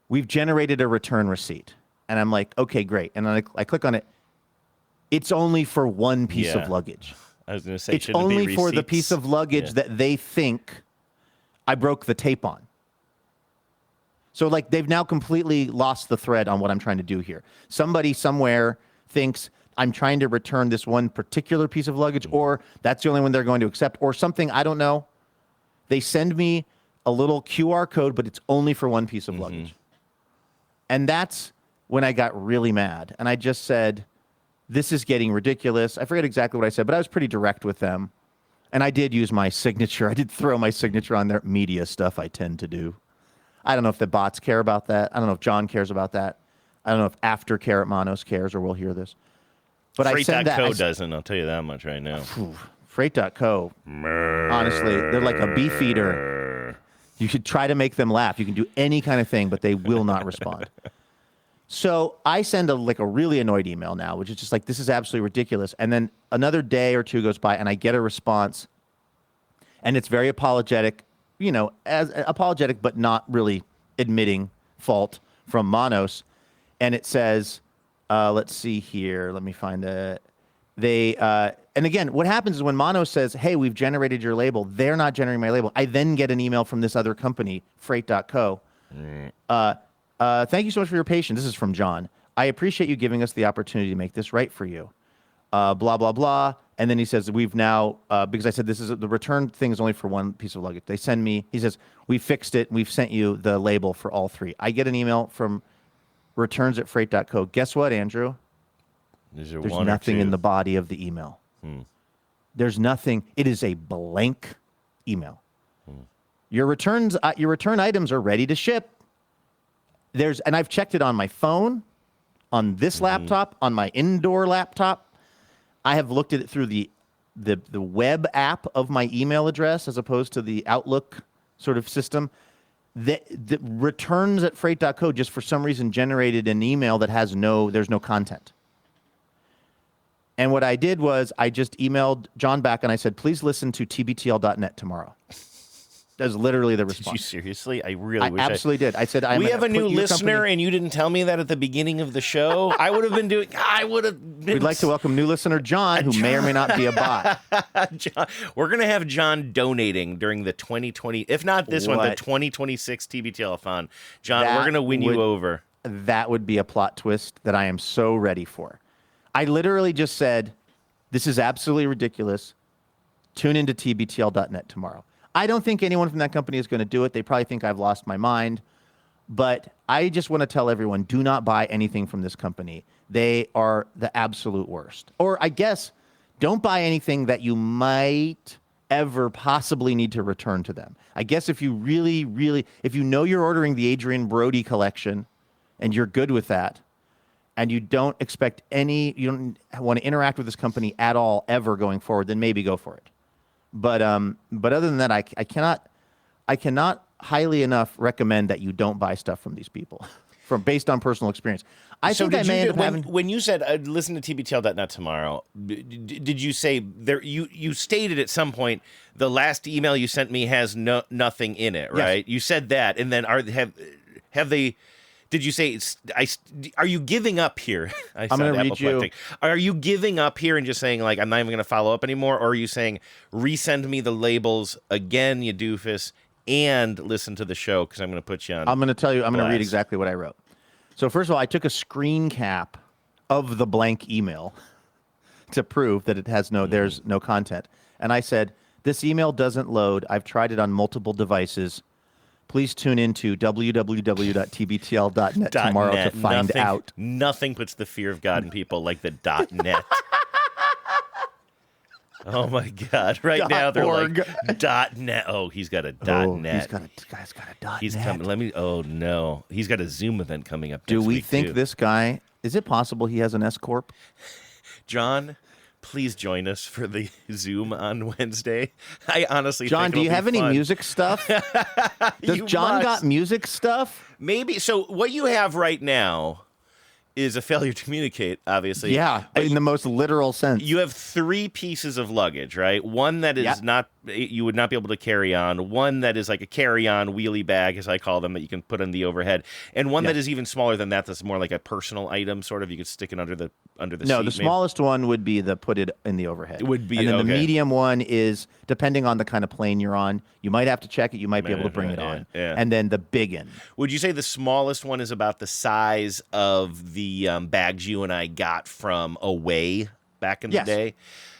We've generated a return receipt. And I'm like, okay, great. And then I click on it. It's only for one piece of luggage.
I was going to say,
it's only for the piece of luggage that they think I broke the tape on. So like they've now completely lost the thread on what I'm trying to do here. Somebody somewhere thinks I'm trying to return this one particular piece of luggage, or that's the only one they're going to accept, or something, I don't know. They send me a little QR code, but it's only for one piece of luggage. And that's when I got really mad. And I just said, this is getting ridiculous. I forget exactly what I said, but I was pretty direct with them. And I did use my signature. I did throw my signature on their media stuff I tend to do. I don't know if the bots care about that. I don't know if John cares about that. I don't know if Aftercare at Monos cares or will hear this. But
Freight.co doesn't, I'll tell you that much right now.
Freight.co, honestly, they're like a beef eater. You should try to make them laugh. You can do any kind of thing, but they will not respond. So I send a really annoyed email now, which is just like, this is absolutely ridiculous. And then another day or two goes by and I get a response, and it's very apologetic, as apologetic, but not really admitting fault from Monos. And it says, let's see here. Let me find it. And again, what happens is when Monos says, hey, we've generated your label, they're not generating my label. I then get an email from this other company, Freight.co. Thank you so much for your patience. This is from John. I appreciate you giving us the opportunity to make this right for you. Blah, blah, blah. And then he says, we've now, because I said the return thing is only for one piece of luggage. They send me, he says, we fixed it. We've sent you the label for all three. I get an email from returns@freight.co. Guess what, Andrew? There's nothing in the body of the email. There's nothing. It is a blank email. Your return items are ready to ship. And I've checked it on my phone, on this laptop, on my indoor laptop. I have looked at it through the web app of my email address as opposed to the Outlook sort of system. The returns at freight.co just for some reason generated an email that there's no content. And what I did was I just emailed John back and I said, please listen to tbtl.net tomorrow. That was literally the response.
Did you seriously? I really wish
absolutely did. I said,
we have a new listener, and you didn't tell me that at the beginning of the show. I would have been doing.
We'd like to welcome new listener John, who may or may not be a bot.
John, we're gonna have John donating during the 2020, if not this one, the 2026 TBTL-a-thon. John, we're gonna win you over.
That would be a plot twist that I am so ready for. I literally just said, "This is absolutely ridiculous. Tune into tbtl.net tomorrow." I don't think anyone from that company is going to do it. They probably think I've lost my mind. But I just want to tell everyone, do not buy anything from this company. They are the absolute worst. Or I guess, don't buy anything that you might ever possibly need to return to them. I guess if you really, if you know you're ordering the Adrienne Brody collection and you're good with that, and you don't expect you don't want to interact with this company at all ever going forward, then maybe go for it. But other than that, I cannot highly enough recommend that you don't buy stuff from these people, based on personal experience. I think I may end up having.
When you said listen to TBTL.net tomorrow, did you say there? You stated at some point the last email you sent me has nothing in it, right? Yes. You said that, and then have they? Did you say, are you giving up here? I'm going to read you. Are you giving up here and just saying, like, I'm not even going to follow up anymore? Or are you saying, resend me the labels again, you doofus, and listen to the show because I'm going to put you on.
I'm going to tell you, I'm going to read exactly what I wrote. So first of all, I took a screen cap of the blank email to prove that it has there's no content. And I said, this email doesn't load. I've tried it on multiple devices. Please tune into www.tbtl.net tomorrow to find out.
Nothing puts the fear of God in people like the .net. Oh my God! Right now they're like .net. Oh, he's got a .net.
Guy's got a .net.
He's coming. Oh no, he's got a Zoom event coming up.
Do we think this guy? Is it possible he has an S corp?
John, please join us for the Zoom on Wednesday. I honestly,
John,
think
do you have any music stuff? Does John got music stuff?
Maybe. So what you have right now is a failure to communicate, obviously.
Yeah, in the most literal sense.
You have 3 pieces of luggage, right? One that is not, you would not be able to carry on. One that is like a carry-on wheelie bag, as I call them, that you can put on the overhead. And one that is even smaller than that, that's more like a personal item, sort of. You could stick it under the seat.
No, the smallest one would be the put it in the overhead.
It would be,
and then the medium one is, depending on the kind of plane you're on, you might have to check it, you might be able to bring it on.
Yeah.
And then the big one.
Would you say the smallest one is about the size of the bags you and I got from Away back in the day?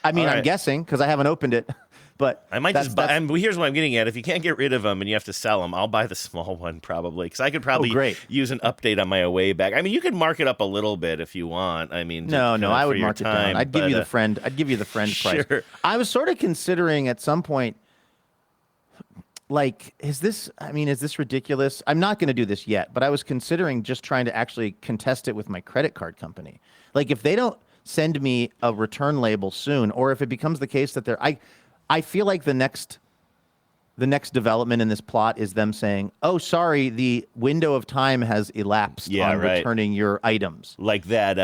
I mean, I'm guessing, because I haven't opened it. But
I might just buy. Here's what I'm getting at: if you can't get rid of them and you have to sell them, I'll buy the small one probably, because I could probably use an update on my Away bag. I mean, you could mark it up a little bit if you want. I mean,
no, I would mark it down. I'd give you the friend. I'd give you the friend price. I was sort of considering at some point, like, is this ridiculous? I'm not going to do this yet, but I was considering just trying to actually contest it with my credit card company. Like, if they don't send me a return label soon, or if it becomes the case that I feel like the next development in this plot is them saying, "Oh, sorry, the window of time has elapsed on returning your items."
Like that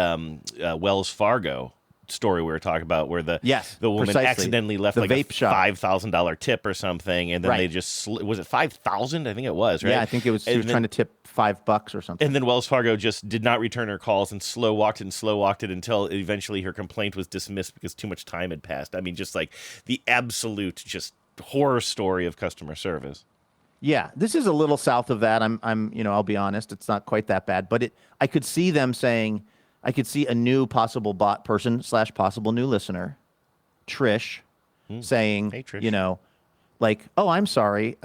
Wells Fargo story we were talking about, where the woman accidentally left the like a $5,000 tip or something, and then they just was it 5,000? I think it was, right?
Yeah, I think it was. She was trying to tip $5 or something.
And then Wells Fargo just did not return her calls and slow walked it until eventually her complaint was dismissed because too much time had passed. I mean, just like the absolute just horror story of customer service.
Yeah, this is a little south of that. I'll be honest, it's not quite that bad, but I could see them saying, I could see a new possible bot person / possible new listener, Trish, saying,
"Hey, Trish.
Like, oh, I'm sorry.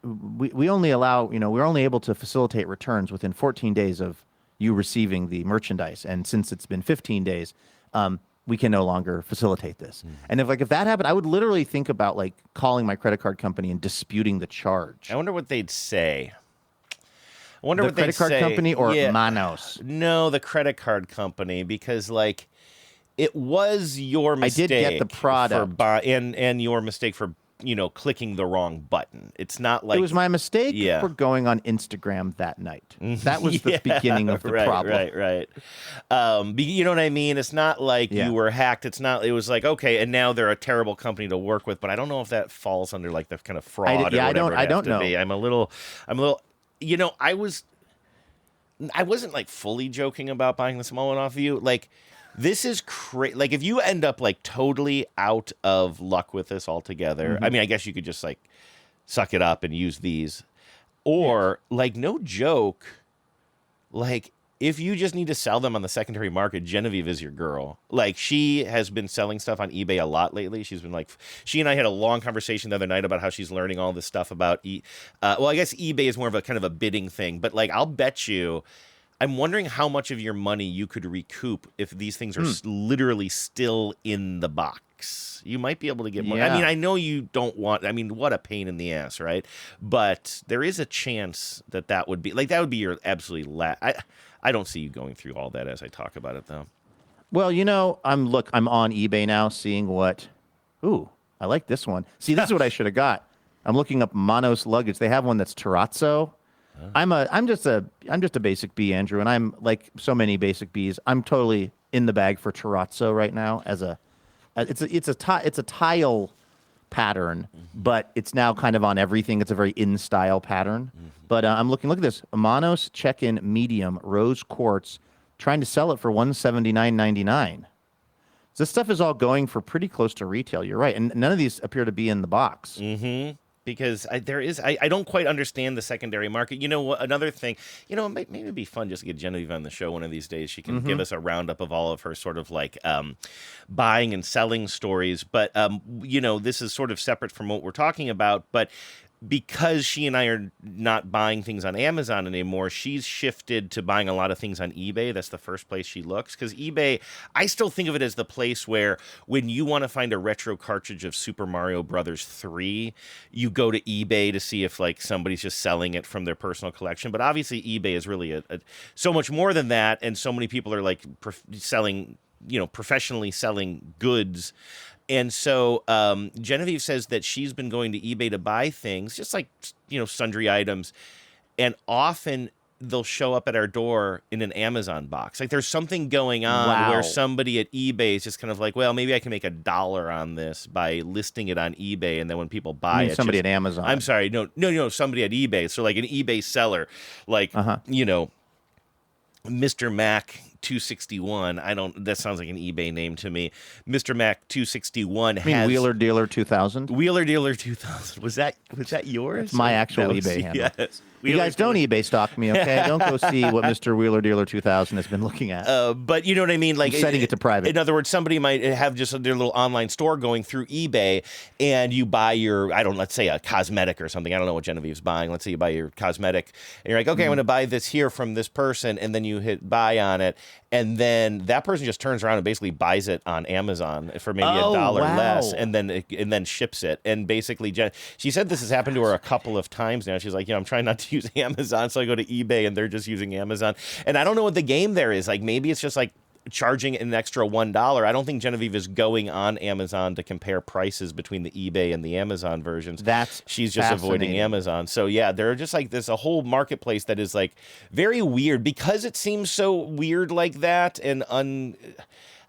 We only allow, we're only able to facilitate returns within 14 days of you receiving the merchandise. And since it's been 15 days, we can no longer facilitate this." And if that happened, I would literally think about like calling my credit card company and disputing the charge.
I wonder what they'd say. I wonder
the
what they'd
credit card company or Manos?
No, the credit card company, because like it was your mistake.
I did get the product
and your mistake for clicking the wrong button. It's not like
it was my mistake
Yeah.
for going on Instagram that night. That was the beginning of the problem.
Right. You know what I mean? It's not like you were hacked. It's not. It was like, okay, and now they're a terrible company to work with. But I don't know if that falls under like the kind of fraud or whatever.
I don't know.
I'm a little. I wasn't like fully joking about buying the small one off of you. Like, this is crazy. Like, if you end up like totally out of luck with this altogether, I mean, I guess you could just like suck it up and use these, or like, no joke, like, if you just need to sell them on the secondary market, Genevieve is your girl. Like, she has been selling stuff on eBay a lot lately. She's been like, she and I had a long conversation the other night about how she's learning all this stuff about, well, I guess eBay is more of a kind of a bidding thing, but like, I'll bet you, I'm wondering how much of your money you could recoup if these things are literally still in the box. You might be able to get more. I mean, I know you don't want, I mean, what a pain in the ass, right? But there is a chance that would be, like, that would be your absolutely I don't see you going through all that as I talk about it, though.
Well, I'm on eBay now, seeing what. Ooh, I like this one. See, this is what I should have got. I'm looking up Manos luggage. They have one that's terrazzo. I'm just a basic bee, Andrew, and I'm like so many basic bees. I'm totally in the bag for terrazzo right now. It's a tile pattern, but it's now kind of on everything. It's a very in style pattern. But I'm look at this Manos check-in medium rose quartz, trying to sell it for $179.99. So this stuff is all going for pretty close to retail. You're right, and none of these appear to be in the box.
Because I don't quite understand the secondary market. You know what? Another thing, maybe it'd be fun just to get Genevieve on the show one of these days. She can give us a roundup of all of her sort of like buying and selling stories. But, this is sort of separate from what we're talking about. But because she and I are not buying things on Amazon anymore, she's shifted to buying a lot of things on eBay. That's the first place she looks. Because eBay, I still think of it as the place where when you want to find a retro cartridge of Super Mario Brothers 3, you go to eBay to see if like somebody's just selling it from their personal collection. But obviously eBay is really so much more than that. And so many people are like selling, professionally selling goods. And so Genevieve says that she's been going to eBay to buy things, just like, sundry items. And often they'll show up at our door in an Amazon box. Like there's something going on where somebody at eBay is just kind of like, well, maybe I can make $1 on this by listing it on eBay. And then when people buy it.
Somebody at Amazon.
I'm sorry. No, somebody at eBay. So like an eBay seller, like, Mr. Mac 261. That sounds like an eBay name to me. Mr. Mac 261 has
Wheeler Dealer 2000.
Wheeler Dealer 2000. Was that yours?
It's my actual eBay handle.
Yes.
You guys don't eBay stalk me, okay? Don't go see what Mr. Wheeler Dealer 2000 has been looking at.
But you know what I mean? Like
I'm setting it to private.
In other words, somebody might have just their little online store going through eBay, and you buy your, let's say a cosmetic or something. I don't know what Genevieve's buying. Let's say you buy your cosmetic, and you're like, okay, I'm going to buy this here from this person, and then you hit buy on it, and then that person just turns around and basically buys it on Amazon for maybe $1 less, and then ships it. And basically, she said this has happened to her a couple of times now. She's like, I'm trying not to use Amazon, so I go to eBay and they're just using Amazon. And I don't know what the game there is. Like maybe it's just like charging an extra $1. I don't think Genevieve is going on Amazon to compare prices between the eBay and the Amazon versions. She's just avoiding Amazon. So yeah, there are just like there's a whole marketplace that is like very weird because it seems so weird like that and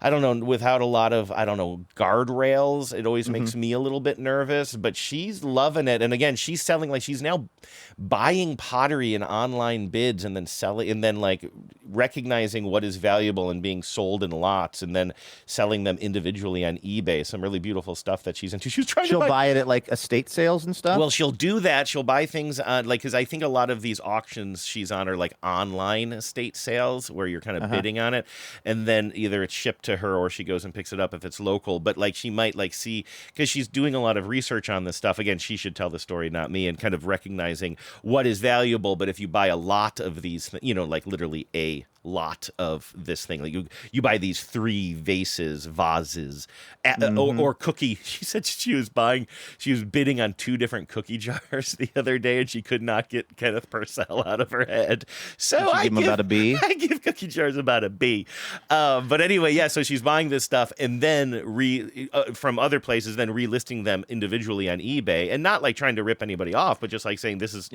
I don't know, without a lot of, guardrails. It always makes me a little bit nervous, but she's loving it. And again, she's selling, like, she's now buying pottery in online bids and then selling, and then, like, recognizing what is valuable and being sold in lots and then selling them individually on eBay. Some really beautiful stuff that she's into. She'll
buy it at, like, estate sales and stuff?
Well, she'll do that. She'll buy things on, like, because I think a lot of these auctions she's on are, like, online estate sales where you're kind of bidding on it. And then either it's shipped to her or she goes and picks it up if it's local. But like she might like see, because she's doing a lot of research on this stuff. Again, she should tell the story, not me, and kind of recognizing what is valuable. But if you buy a lot of these, like literally a lot of this thing. Like you buy these 3 vases, or cookie. She said she was bidding on 2 different cookie jars the other day, and she could not get Kenneth Purcell out of her head. So I
give him about a B.
I give cookie jars about a B. But anyway, yeah. So she's buying this stuff and then from other places, then relisting them individually on eBay, and not like trying to rip anybody off, but just like saying this is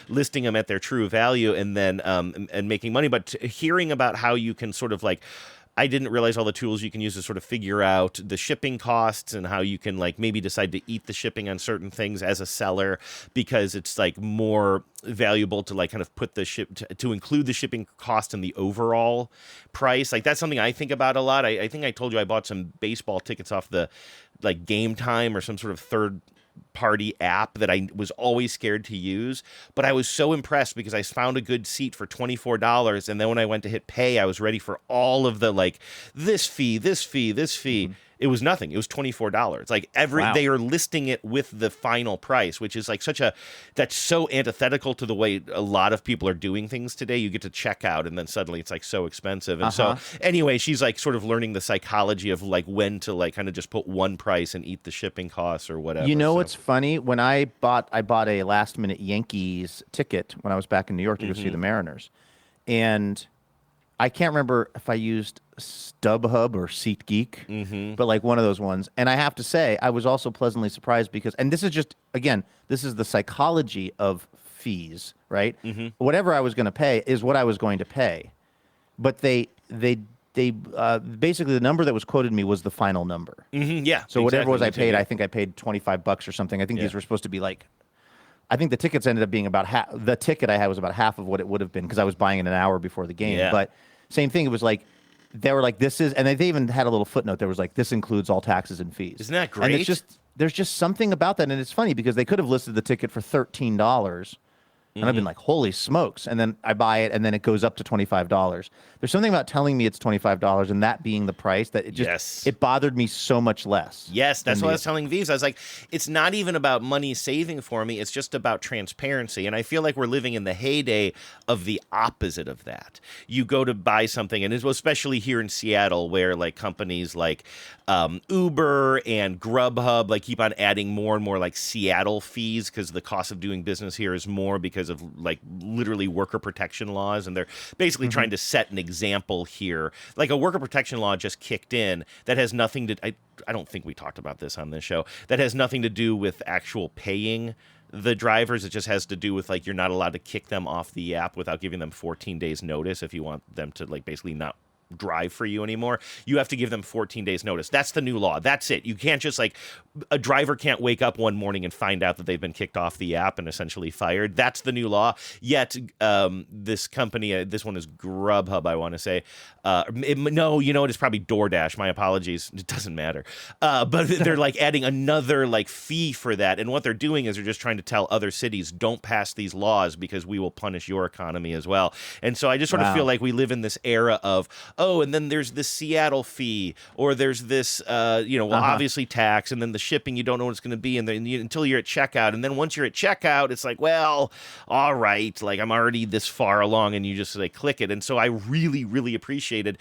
listing them at their true value, and then and making money. But hearing about how you can sort of like, I didn't realize all the tools you can use to sort of figure out the shipping costs and how you can like maybe decide to eat the shipping on certain things as a seller because it's like more valuable to like kind of put the to include the shipping cost in the overall price. Like that's something I think about a lot. I think I told you I bought some baseball tickets off the like Game Time or some sort of third party app that I was always scared to use, but I was so impressed because I found a good seat for $24, and then when I went to hit pay, I was ready for all of the like this fee. It was nothing. It was $24. Like they are listing it with the final price, which is like that's so antithetical to the way a lot of people are doing things today. You get to check out and then suddenly it's like so expensive. And so anyway, she's like sort of learning the psychology of like when to like kind of just put one price and eat the shipping costs or whatever.
You know what's funny? When I bought a last minute Yankees ticket when I was back in New York to go see the Mariners, and I can't remember if I used StubHub or SeatGeek, but like one of those ones. And I have to say, I was also pleasantly surprised because, and this is just, again, this is the psychology of fees, right? Whatever I was going to pay is what I was going to pay. But they basically the number that was quoted me was the final number.
Yeah.
So whatever was I paid, I think I paid $25 or something. I think these were supposed to be like, I think the tickets ended up being about half. The ticket I had was about half of what it would have been because I was buying it an hour before the game.
Yeah.
But same thing. It was like they were like, "This is," and they even had a little footnote. There was like, "This includes all taxes and fees."
Isn't that great?
And it's just there's just something about that, and it's funny because they could have listed the ticket for $13. And I've been like, holy smokes. And then I buy it, and then it goes up to $25. There's something about telling me it's $25 and that being the price that it just it bothered me so much less.
Yes, that's what I was telling V's. I was like, it's not even about money saving for me. It's just about transparency. And I feel like we're living in the heyday of the opposite of that. You go to buy something, and especially here in Seattle, where like companies like Uber and Grubhub like keep on adding more and more like Seattle fees because the cost of doing business here is more because of like literally worker protection laws, and they're basically trying to set an example here. Like a worker protection law just kicked in that has nothing to I don't think we talked about this on this show, that has nothing to do with actual paying the drivers. It just has to do with like you're not allowed to kick them off the app without giving them 14 days notice if you want them to like basically not drive for you anymore. You have to give them 14 days notice. That's the new law. That's it. You can't just like a driver can't wake up one morning and find out that they've been kicked off the app and essentially fired. That's the new law. Yet this company, this one is Grubhub, I want to say. No, you know what? It's probably DoorDash. My apologies. It doesn't matter. But they're like adding another like fee for that. And what they're doing is they're just trying to tell other cities, don't pass these laws because we will punish your economy as well. And so I just sort of feel like we live in this era of, oh, and then there's this Seattle fee, or there's this, obviously tax, and then the shipping, you don't know what it's going to be, and then until you're at checkout. And then once you're at checkout, it's like, well, all right, like I'm already this far along, and you just like click it. And so I really, really appreciated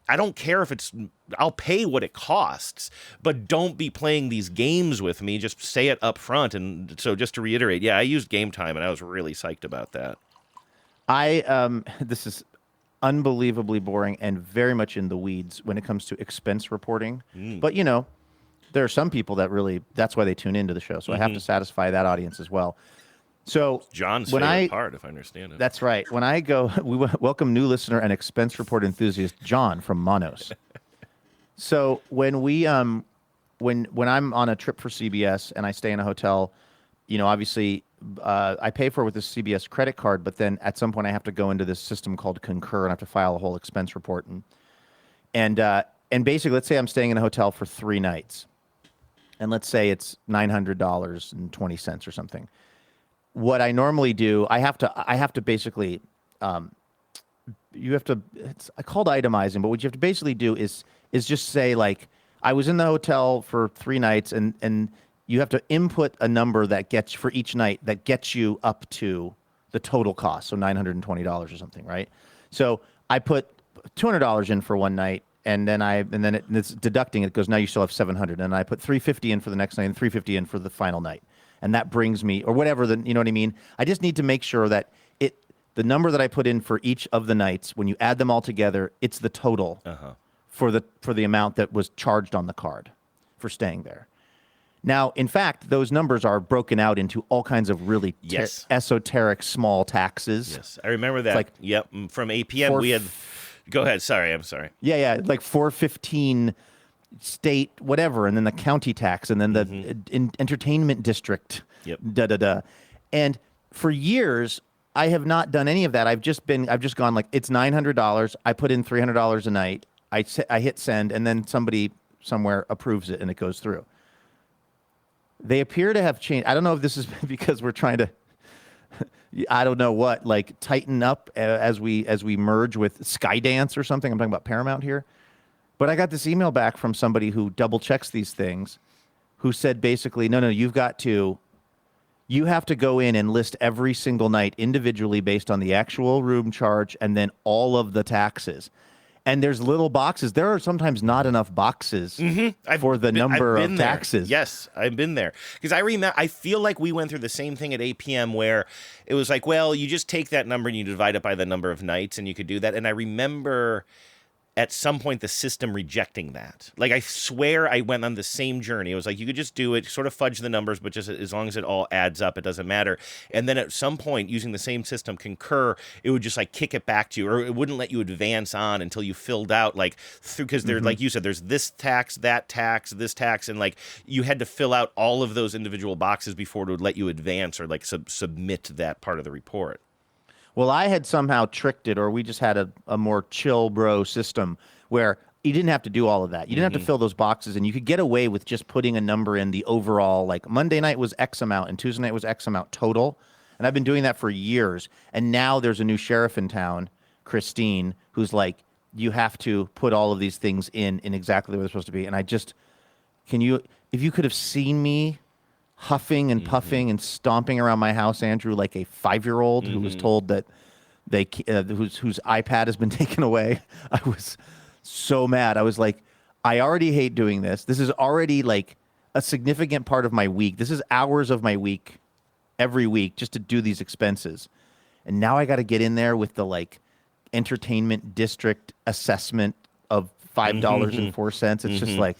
I don't care if I'll pay what it costs, but don't be playing these games with me. Just say it up front. And so just to reiterate, I used Game Time, and I was really psyched about that.
This is unbelievably boring and very much in the weeds when it comes to expense reporting. But, there are some people that really, that's why they tune into the show. So I have to satisfy that audience as well. So
John's favorite part, if I understand it.
That's right. When I go, we welcome new listener and expense report enthusiast, John from Monos. So when we, when I'm on a trip for CBS and I stay in a hotel, obviously I pay for it with the CBS credit card, but then at some point I have to go into this system called Concur and I have to file a whole expense report. And basically, let's say I'm staying in a hotel for 3 nights, and let's say it's $900.20 or something. What I normally do, I have to basically, it's called itemizing, but what you have to basically do is just say like, I was in the hotel for 3 nights, and you have to input a number that gets for each night that gets you up to the total cost, so $920 or something, right? So I put $200 in for one night, and then it's deducting. It goes, now you still have $700, and I put $350 in for the next night and $350 in for the final night, and that brings me, or whatever, you know what I mean? I just need to make sure that the number that I put in for each of the nights, when you add them all together, it's the total for the amount that was charged on the card for staying there. Now, in fact, those numbers are broken out into all kinds of really esoteric small taxes.
Yes, I remember that. From APM, we had... Go ahead. Sorry, I'm sorry.
Yeah, like 415 state whatever, and then the county tax, and then the entertainment district. Yep. And for years, I have not done any of that. I've just gone like, it's $900. I put in $300 a night. I hit send, and then somebody somewhere approves it, and it goes through. They appear to have changed. I don't know if this is because we're trying to, I don't know what, like tighten up as we merge with Skydance or something. I'm talking about Paramount here. But I got this email back from somebody who double checks these things, who said basically, no, you have to go in and list every single night individually based on the actual room charge and then all of the taxes. And there's little boxes. There are sometimes not enough boxes for the number of taxes.
Yes, I've been there. Because I feel like we went through the same thing at APM where it was like, well, you just take that number and you divide it by the number of nights, and you could do that. And I remember at some point the system rejecting that. Like, I swear I went on the same journey. It was like, you could just do it, sort of fudge the numbers, but just as long as it all adds up, it doesn't matter. And then at some point, using the same system, Concur, it would just like kick it back to you, or it wouldn't let you advance on until you filled out like through, because there, like you said, there's this tax, this tax, and like you had to fill out all of those individual boxes before it would let you advance or like submit that part of the report.
Well, I had somehow tricked it, or we just had a more chill bro system where you didn't have to do all of that. You didn't have to fill those boxes, and you could get away with just putting a number in the overall, like Monday night was X amount and Tuesday night was X amount total. And I've been doing that for years. And now there's a new sheriff in town, Christine, who's like, you have to put all of these things in exactly where they're supposed to be. And if you could have seen me huffing and puffing and stomping around my house, Andrew, like a 5-year-old who was told that whose iPad has been taken away. I was so mad. I was like, I already hate doing this. This is already like a significant part of my week. This is hours of my week every week just to do these expenses. And now I got to get in there with the like entertainment district assessment of $5.04. It's just like,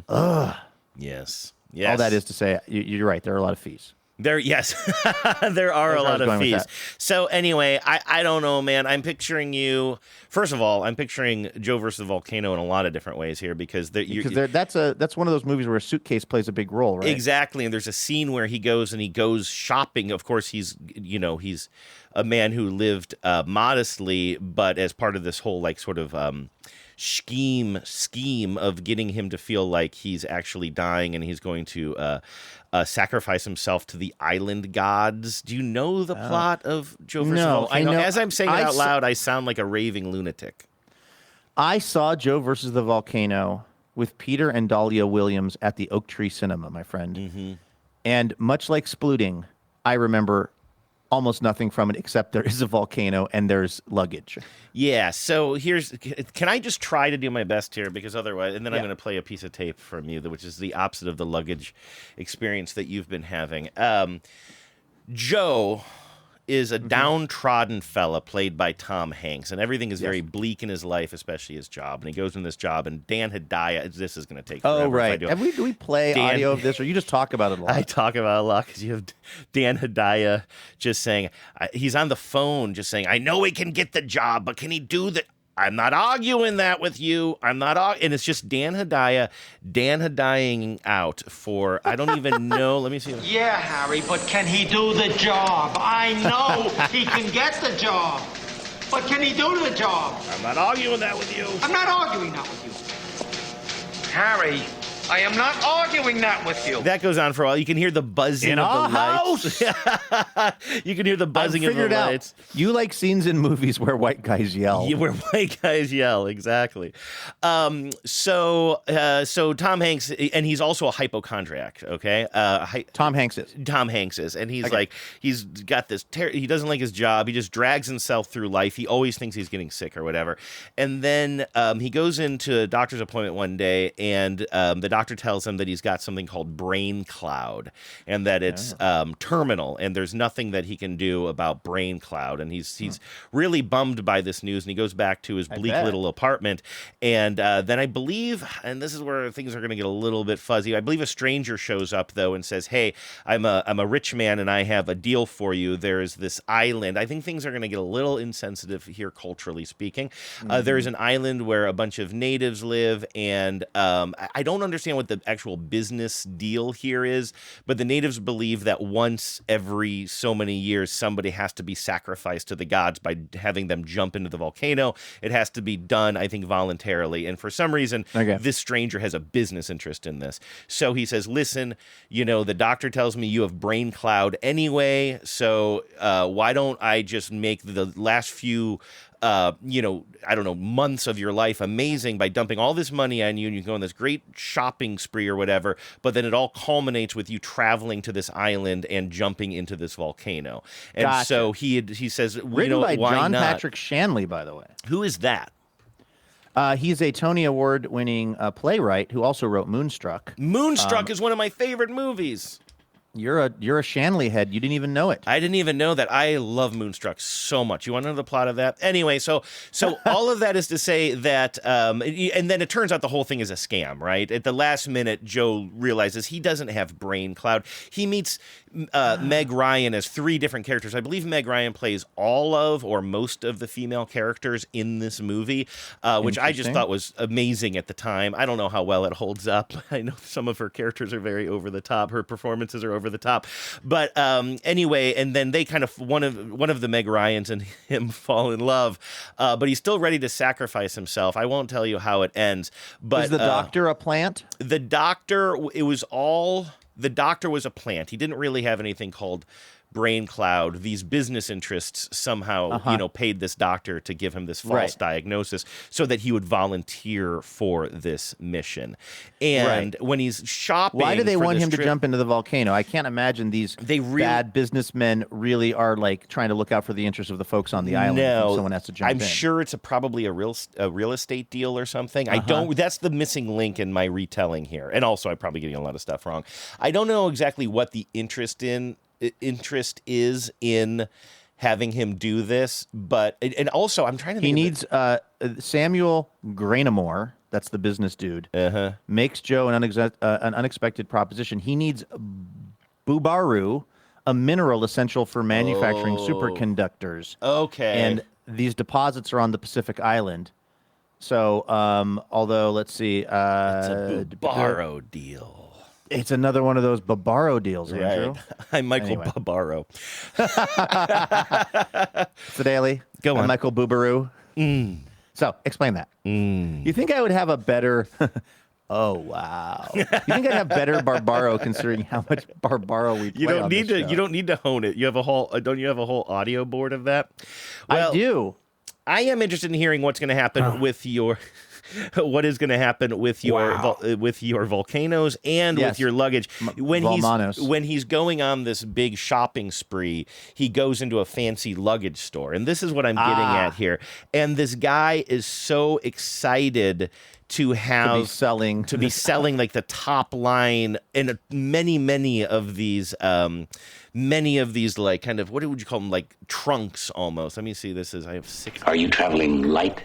ugh.
Yes.
All that is to say, you're right. There are a lot of fees.
There are a lot of fees. So anyway, I don't know, man. I'm picturing you. First of all, I'm picturing Joe Vs The Volcano in a lot of different ways here because
that's one of those movies where a suitcase plays a big role, right?
Exactly. And there's a scene where he goes shopping. Of course, he's a man who lived modestly, but as part of this whole like sort of scheme of getting him to feel like he's actually dying and he's going to sacrifice himself to the island gods. Do you know the plot of Joe vs. Volcano?
I know.
As I'm saying it out loud, I sound like a raving lunatic.
I saw Joe vs. The Volcano with Peter and Dahlia Williams at the Oak Tree Cinema, my friend. And much like Splooting, I remember almost nothing from it except there is a volcano and there's luggage.
Yeah, so can I just try to do my best here, because otherwise, and then I'm going to play a piece of tape from you, which is the opposite of the luggage experience that you've been having. Joe is a downtrodden fella played by Tom Hanks, and everything is very bleak in his life, especially his job. And he goes in this job, and Dan Hedaya, this is going to take forever.
Oh, right. Do we play audio of this, or you just talk about it a lot?
I talk about it a lot because you have Dan Hedaya just saying, he's on the phone just saying, I know he can get the job, but can he do the... I'm not arguing that with you. And it's just Dan Hedayaing out for, I don't even know. Let me see.
Yeah, Harry, but can he do the job? I know he can get the job. But can he do the job?
I'm not arguing that with you.
I'm not arguing that with you. Harry, I am not arguing that with you.
That goes on for a while. You can hear the buzzing
In
of
our
the lights. You can hear the buzzing of the lights.
You like scenes in movies where white guys yell.
Yeah, where white guys yell, exactly. So Tom Hanks, and he's also a hypochondriac, okay?
Tom Hanks
is. And he's like, he's got this, he doesn't like his job. He just drags himself through life. He always thinks he's getting sick or whatever. And then he goes into a doctor's appointment one day, and the doctor tells him that he's got something called brain cloud, and that it's terminal, and there's nothing that he can do about brain cloud. And he's really bummed by this news, and he goes back to his bleak little apartment. And then I believe, and this is where things are going to get a little bit fuzzy, I believe a stranger shows up, though, and says, hey, I'm a rich man, and I have a deal for you. There's this island. I think things are going to get a little insensitive here, culturally speaking. There's an island where a bunch of natives live, and I don't understand what the actual business deal here is, but the natives believe that once every so many years, somebody has to be sacrificed to the gods by having them jump into the volcano. It has to be done, I think, voluntarily. And for some reason, this stranger has a business interest in this. So he says, listen, the doctor tells me you have brain cloud anyway, so why don't I just make the last few months of your life amazing by dumping all this money on you, and you go on this great shopping spree or whatever, but then it all culminates with you traveling to this island and jumping into this volcano. And so he says,
written by
why
John
not?
Patrick Shanley, by the way.
Who is that?
He's a Tony Award-winning playwright who also wrote Moonstruck.
Moonstruck is one of my favorite movies.
You're a Shanley head. You didn't even know it.
I didn't even know that. I love Moonstruck so much. You want to know the plot of that? Anyway, so all of that is to say that, and then it turns out the whole thing is a scam, right? At the last minute, Joe realizes he doesn't have brain cloud. He meets Meg Ryan as 3 different characters. I believe Meg Ryan plays all of or most of the female characters in this movie, which I just thought was amazing at the time. I don't know how well it holds up. I know some of her characters are very over the top. Her performances are over the top. But anyway, and then they kind of, one of the Meg Ryans and him fall in love, but he's still ready to sacrifice himself. I won't tell you how it ends. But
is the doctor a plant?
The doctor was a plant. He didn't really have anything called brain cloud. These business interests somehow, paid this doctor to give him this false diagnosis so that he would volunteer for this mission. And when he's shopping,
why do they want him to
trip,
jump into the volcano? I can't imagine these bad businessmen really are like trying to look out for the interests of the folks on the island.
No,
someone has to jump in.
I'm sure it's probably a real estate deal or something. I don't. That's the missing link in my retelling here. And also, I'm probably getting a lot of stuff wrong. I don't know exactly what the interest is in having him do this, but and also I'm trying to think
he needs Samuel Grainamore, that's the business dude, makes Joe an unexpected proposition. He needs Bubaru, a mineral essential for manufacturing superconductors.
Okay.
And these deposits are on the Pacific Island. So although let's see, it's
a Barbaro deal.
It's another one of those Barbaro deals, Andrew.
Right. I'm Michael Barbaro.
Daily.
Go on.
I'm Michael Bubaru. So, explain that. You think I would have a better... Oh, wow. You think I'd have better Barbaro considering how much Barbaro we play on this show?
You don't need to hone it. You have a whole... Don't you have a whole audio board of that? Well,
I do.
I am interested in hearing what's going to happen with your... What is going to happen with your with your volcanoes and with your luggage when he's going on this big shopping spree? He goes into a fancy luggage store, and this is what I'm getting at here. And this guy is so excited to be selling like the top line in many of these like kind of, what would you call them, like trunks almost. Let me see. I have 6.
Are you traveling light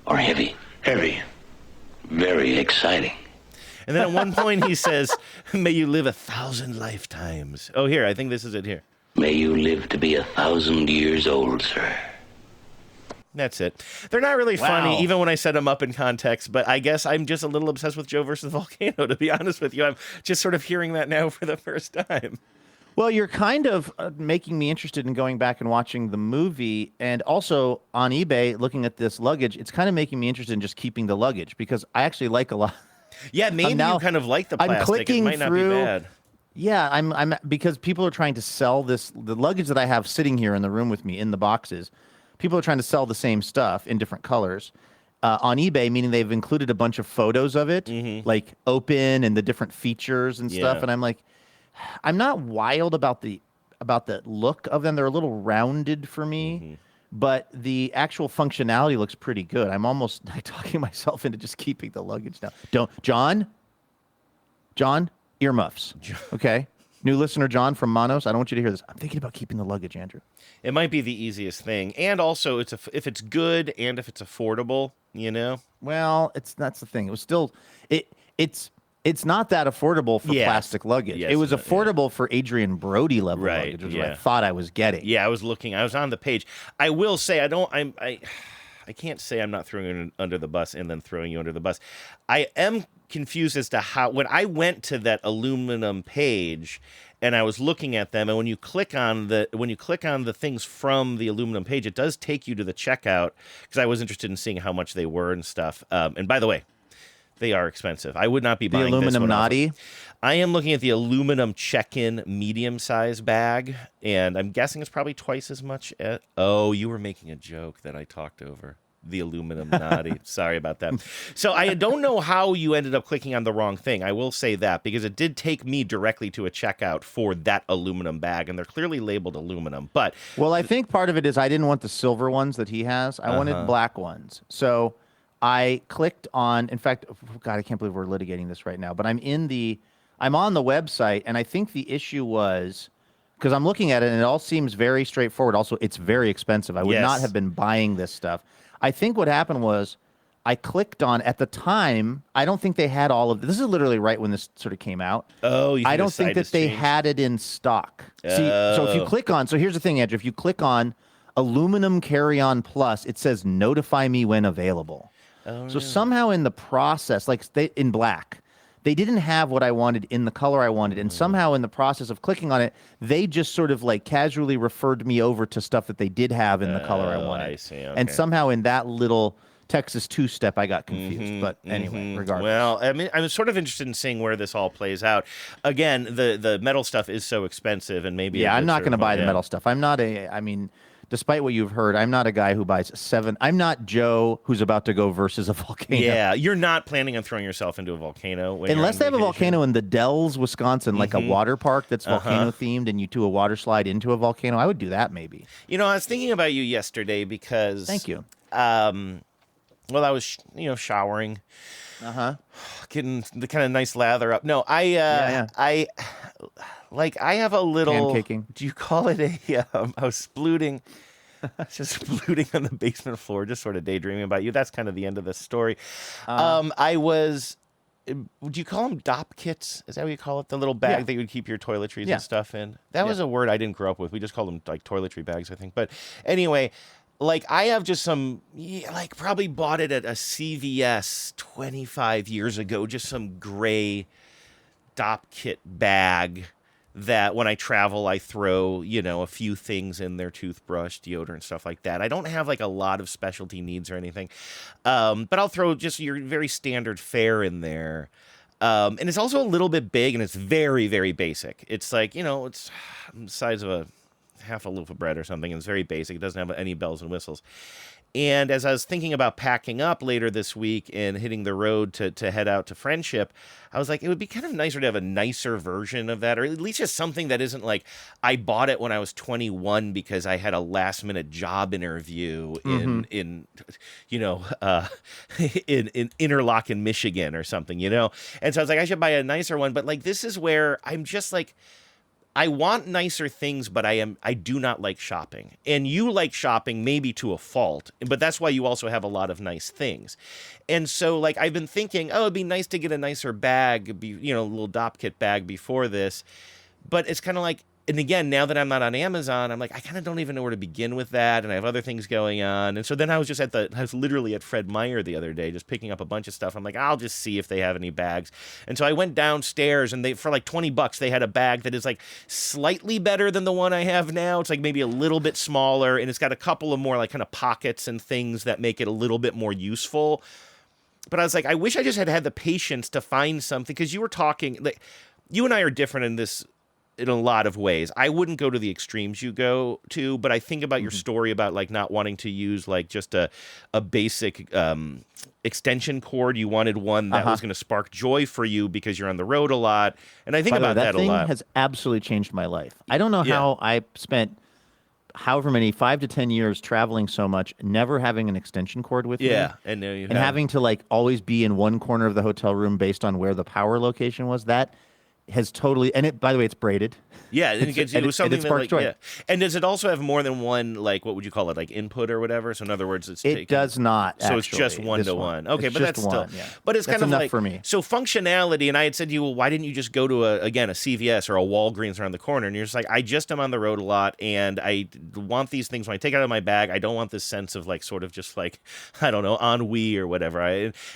or heavy? Heavy. Very exciting.
And then at one point he says, may you live 1,000 lifetimes. Oh, here, I think this is it here.
May you live to be 1,000 years old, sir.
That's it. They're not really funny, even when I set them up in context, but I guess I'm just a little obsessed with Joe Vs. The Volcano, to be honest with you. I'm just sort of hearing that now for the first time.
Well, you're kind of making me interested in going back and watching the movie, and also on eBay, looking at this luggage, it's kind of making me interested in just keeping the luggage, because I actually like a lot.
Yeah, maybe
now,
you kind of like the
I'm
plastic.
clicking
It might not
through,
be bad.
Yeah, I'm because people are trying to sell the luggage that I have sitting here in the room with me in the boxes. People are trying to sell the same stuff in different colors on eBay, meaning they've included a bunch of photos of it, like open and the different features and stuff. And I'm like, I'm not wild about the look of them. They're a little rounded for me, but the actual functionality looks pretty good. I'm almost like talking myself into just keeping the luggage now. John, earmuffs. Okay. New listener John from Manos, I don't want you to hear this. I'm thinking about keeping the luggage, Andrew.
It might be the easiest thing, and also if it's good and if it's affordable, you know.
Well, that's the thing. It was still it's not that affordable for plastic luggage.
Yes,
it was affordable for Adrienne Brody level luggage, which is what I thought I was getting.
Yeah, I was looking. I was on the page. I will say I can't say I'm not throwing you under the bus and then throwing you under the bus. I am confused as to how when I went to that aluminum page and I was looking at them, and when you click on the things from the aluminum page, it does take you to the checkout because I was interested in seeing how much they were and stuff. And by the way, they are expensive. I would not be buying
the aluminum
this
naughty.
I am looking at the aluminum check-in medium-sized bag, and I'm guessing it's probably twice as much. Oh, you were making a joke that I talked over. The aluminum naughty. Sorry about that. So I don't know how you ended up clicking on the wrong thing. I will say that because it did take me directly to a checkout for that aluminum bag, and they're clearly labeled aluminum. But
I think part of it is I didn't want the silver ones that he has. I wanted black ones. So I clicked on. In fact, God, I can't believe we're litigating this right now. But I'm on the website, and I think the issue was because I'm looking at it, and it all seems very straightforward. Also, it's very expensive. I would not have been buying this stuff. I think what happened was I clicked on, at the time, I don't think they had all of this. Is literally right when this sort of came out.
Oh,
I don't think that they had it in stock. See, so if you click on, so here's the thing, Andrew, if you click on Aluminum Carry-On Plus, it says notify me when available.
Oh,
so somehow in the process, like in black, they didn't have what I wanted in the color I wanted. And somehow in the process of clicking on it, they just sort of like casually referred me over to stuff that they did have in the color I wanted.
I see. Okay.
And somehow in that little Texas two-step, I got confused. But anyway, regardless.
Well, I mean, I'm sort of interested in seeing where this all plays out. Again, the metal stuff is so expensive, and maybe
I'm not going to buy the metal stuff. I'm not despite what you've heard, I'm not a guy who buys 7. I'm not Joe who's about to go versus a volcano.
Yeah, you're not planning on throwing yourself into a volcano.
Unless they have a volcano in the Dells, Wisconsin, like a water park that's volcano-themed, and you do a water slide into a volcano. I would do that maybe.
You know, I was thinking about you yesterday because...
Thank you.
Well, I was, showering. Getting the kind of nice lather up. No, I have a little...
Pancaking.
Do you call it a... I was splooting... just splooting on the basement floor, just sort of daydreaming about you. That's kind of the end of the story. I was... Would you call them DOP kits? Is that what you call it? The little bag that you would keep your toiletries and stuff in? That was a word I didn't grow up with. We just called them like toiletry bags, I think. But anyway... Like, I have just some, probably bought it at a CVS 25 years ago, just some gray DOP kit bag that when I travel, I throw, a few things in there, toothbrush, deodorant, stuff like that. I don't have, a lot of specialty needs or anything, but I'll throw just your very standard fare in there. And it's also a little bit big, and it's very, very basic. It's like, it's the size of half a loaf of bread or something, and it's very basic. It doesn't have any bells and whistles. And as I was thinking about packing up later this week and hitting the road to head out to Friendship, I was like, it would be kind of nicer to have a nicer version of that, or at least just something that isn't like, I bought it when I was 21 because I had a last minute job interview in Interlochen, Michigan or something, And so I was like, I should buy a nicer one. But this is where I'm just like, I want nicer things, but I do not like shopping. And you like shopping maybe to a fault, but that's why you also have a lot of nice things. And so I've been thinking, it'd be nice to get a nicer bag, a little DOP kit bag before this. But it's kind of like, and again, now that I'm not on Amazon, I'm like, I kind of don't even know where to begin with that. And I have other things going on. And so then I was literally at Fred Meyer the other day, just picking up a bunch of stuff. I'm like, I'll just see if they have any bags. And so I went downstairs, and for $20, they had a bag that is slightly better than the one I have now. It's maybe a little bit smaller, and it's got a couple of more kind of pockets and things that make it a little bit more useful. but I was like, I wish I just had the patience to find something, because you were talking, like, you and I are different in this in a lot of ways. I wouldn't go to the extremes you go to, but I think about your story about like not wanting to use like just a basic extension cord. You wanted one that was going to spark joy for you because you're on the road a lot. And I think about that a lot.
That thing has absolutely changed my life. I don't know how I spent however many 5 to 10 years traveling so much, never having an extension cord with me.
And now you
and having to like always be in one corner of the hotel room based on where the power location was. That has totally, and it, by the way, it's braided.
Yeah, and it was something
it
that,
sparks
like,
joy.
yeah. And does it also have more than one, like, what would you call it, like input or whatever? So in other words,
it does not.
So
actually,
it's just one-to-one. Okay,
it's
but
just
that's
one,
still.
yeah.
But it's
That's
kind of
enough
like
for me.
So functionality, and I had said to you, well, why didn't you just go to a CVS or a Walgreens around the corner? And you're just like, I just am on the road a lot, and I want these things when I take it out of my bag. I don't want this sense of like sort of just like, I don't know, ennui or whatever.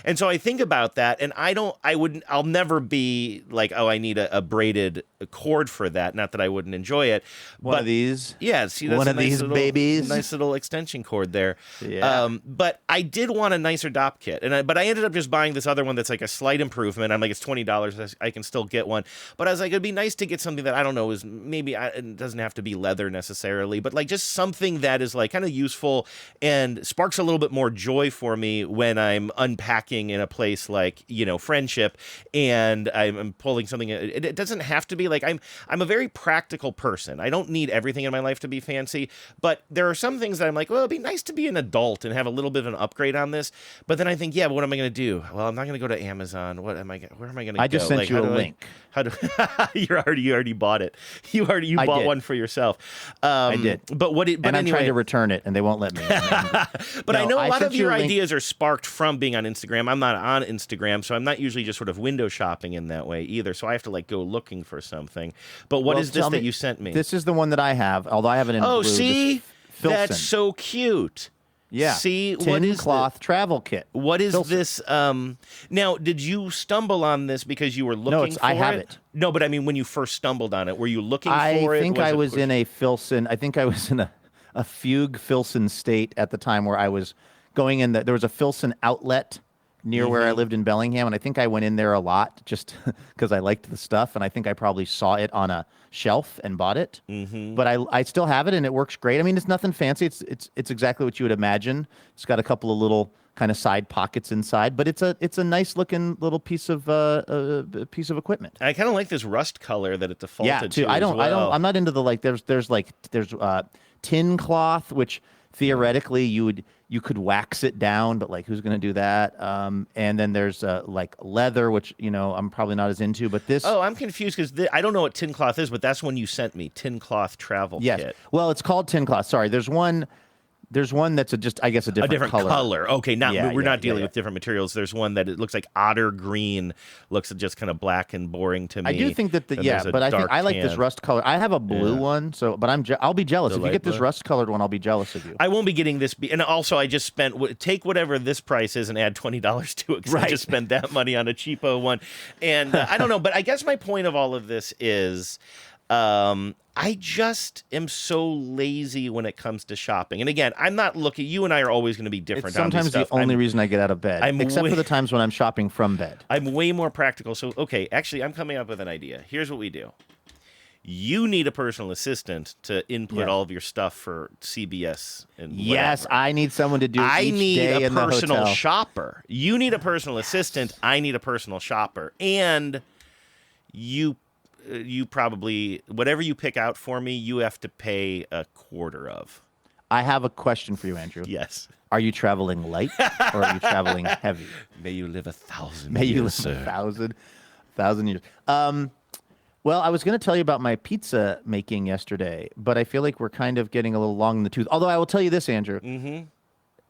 And so I think about that, and I'll never be like, oh, I need a braided cord for that. Not that I wouldn't enjoy it.
One of these.
Yeah, see, that's
one
a
of
nice
these
little,
babies.
Nice little extension cord there.
Yeah.
But I did want a nicer DOP kit, but I ended up just buying this other one that's like a slight improvement. I'm like, it's $20. I can still get one. But I was like, it'd be nice to get something that I don't know is maybe it doesn't have to be leather necessarily, but like just something that is like kind of useful and sparks a little bit more joy for me when I'm unpacking in a place like, Friendship, and I'm pulling something. It doesn't have to be like I'm a very practical person. I don't need everything in my life to be fancy, but there are some things that I'm like, well, it'd be nice to be an adult and have a little bit of an upgrade on this. But then I think, but what am I going to do? Well, I'm not going to go to Amazon. Where am I going to go?
I just sent you a link.
How do you already bought it? You bought one for yourself.
I did.
But
I'm trying to return it, and they won't let me.
But I know a lot of your ideas are sparked from being on Instagram. I'm not on Instagram, so I'm not usually just sort of window shopping in that way either. So I have to like go looking for something. But what is this that you sent me?
This is the one that I have, although I have it in blue.
See? That's so cute.
Yeah.
See,
what is cloth travel kit?
What is this? Now, did you stumble on this because you were looking for it?
I have it.
No, but I mean, when you first stumbled on it, were you looking for it?
I think I was in a Filson. I think I was in a fugue Filson state at the time where I was going in. There was a Filson outlet near where I lived in Bellingham, and I think I went in there a lot just because I liked the stuff, and I think I probably saw it on a shelf and bought it. But I still have it, and it works great. I mean, it's nothing fancy. It's exactly what you would imagine. It's got a couple of little kind of side pockets inside, but it's a nice looking little piece of equipment.
I kind of like this rust color that it defaulted to.
I'm not into the like. There's tin cloth, which theoretically you could wax it down, but like who's going to do that? And then there's like leather, which I'm probably not as into. But this,
I'm confused because I don't know what tin cloth is, but that's one you sent me, tin cloth travel kit.
Well, it's called tin cloth. Sorry, there's one that's a different
color. Okay, we're not dealing with different materials. There's one that it looks like otter green, looks just kind of black and boring to me.
I do think that but I think I like this rust color. I have a blue one, but I'll be jealous if you get this rust colored one. I'll be jealous of you.
I won't be getting this, and also I just take whatever this price is and add $20 to it because I just spent that money on a cheapo one, and I don't know. But I guess my point of all of this is. I just am so lazy when it comes to shopping. And again, I'm not looking. You and I are always going to be different.
It's sometimes the only reason I get out of bed, except for the times when I'm shopping from bed.
I'm way more practical. So, okay, actually, I'm coming up with an idea. Here's what we do. You need a personal assistant to input all of your stuff for CBS and whatever.
Yes, I need someone to do each day in the hotel.
I need a personal shopper. You need a personal assistant. I need a personal shopper. And you probably, whatever you pick out for me, you have to pay a quarter of.
I have a question for you, Andrew.
Yes.
Are you traveling light or are you traveling heavy?
May you live 1,000 years,
May you live
sir.
1,000 years. Well, I was going to tell you about my pizza making yesterday, but I feel like we're kind of getting a little long in the tooth. Although I will tell you this, Andrew.
Mm-hmm.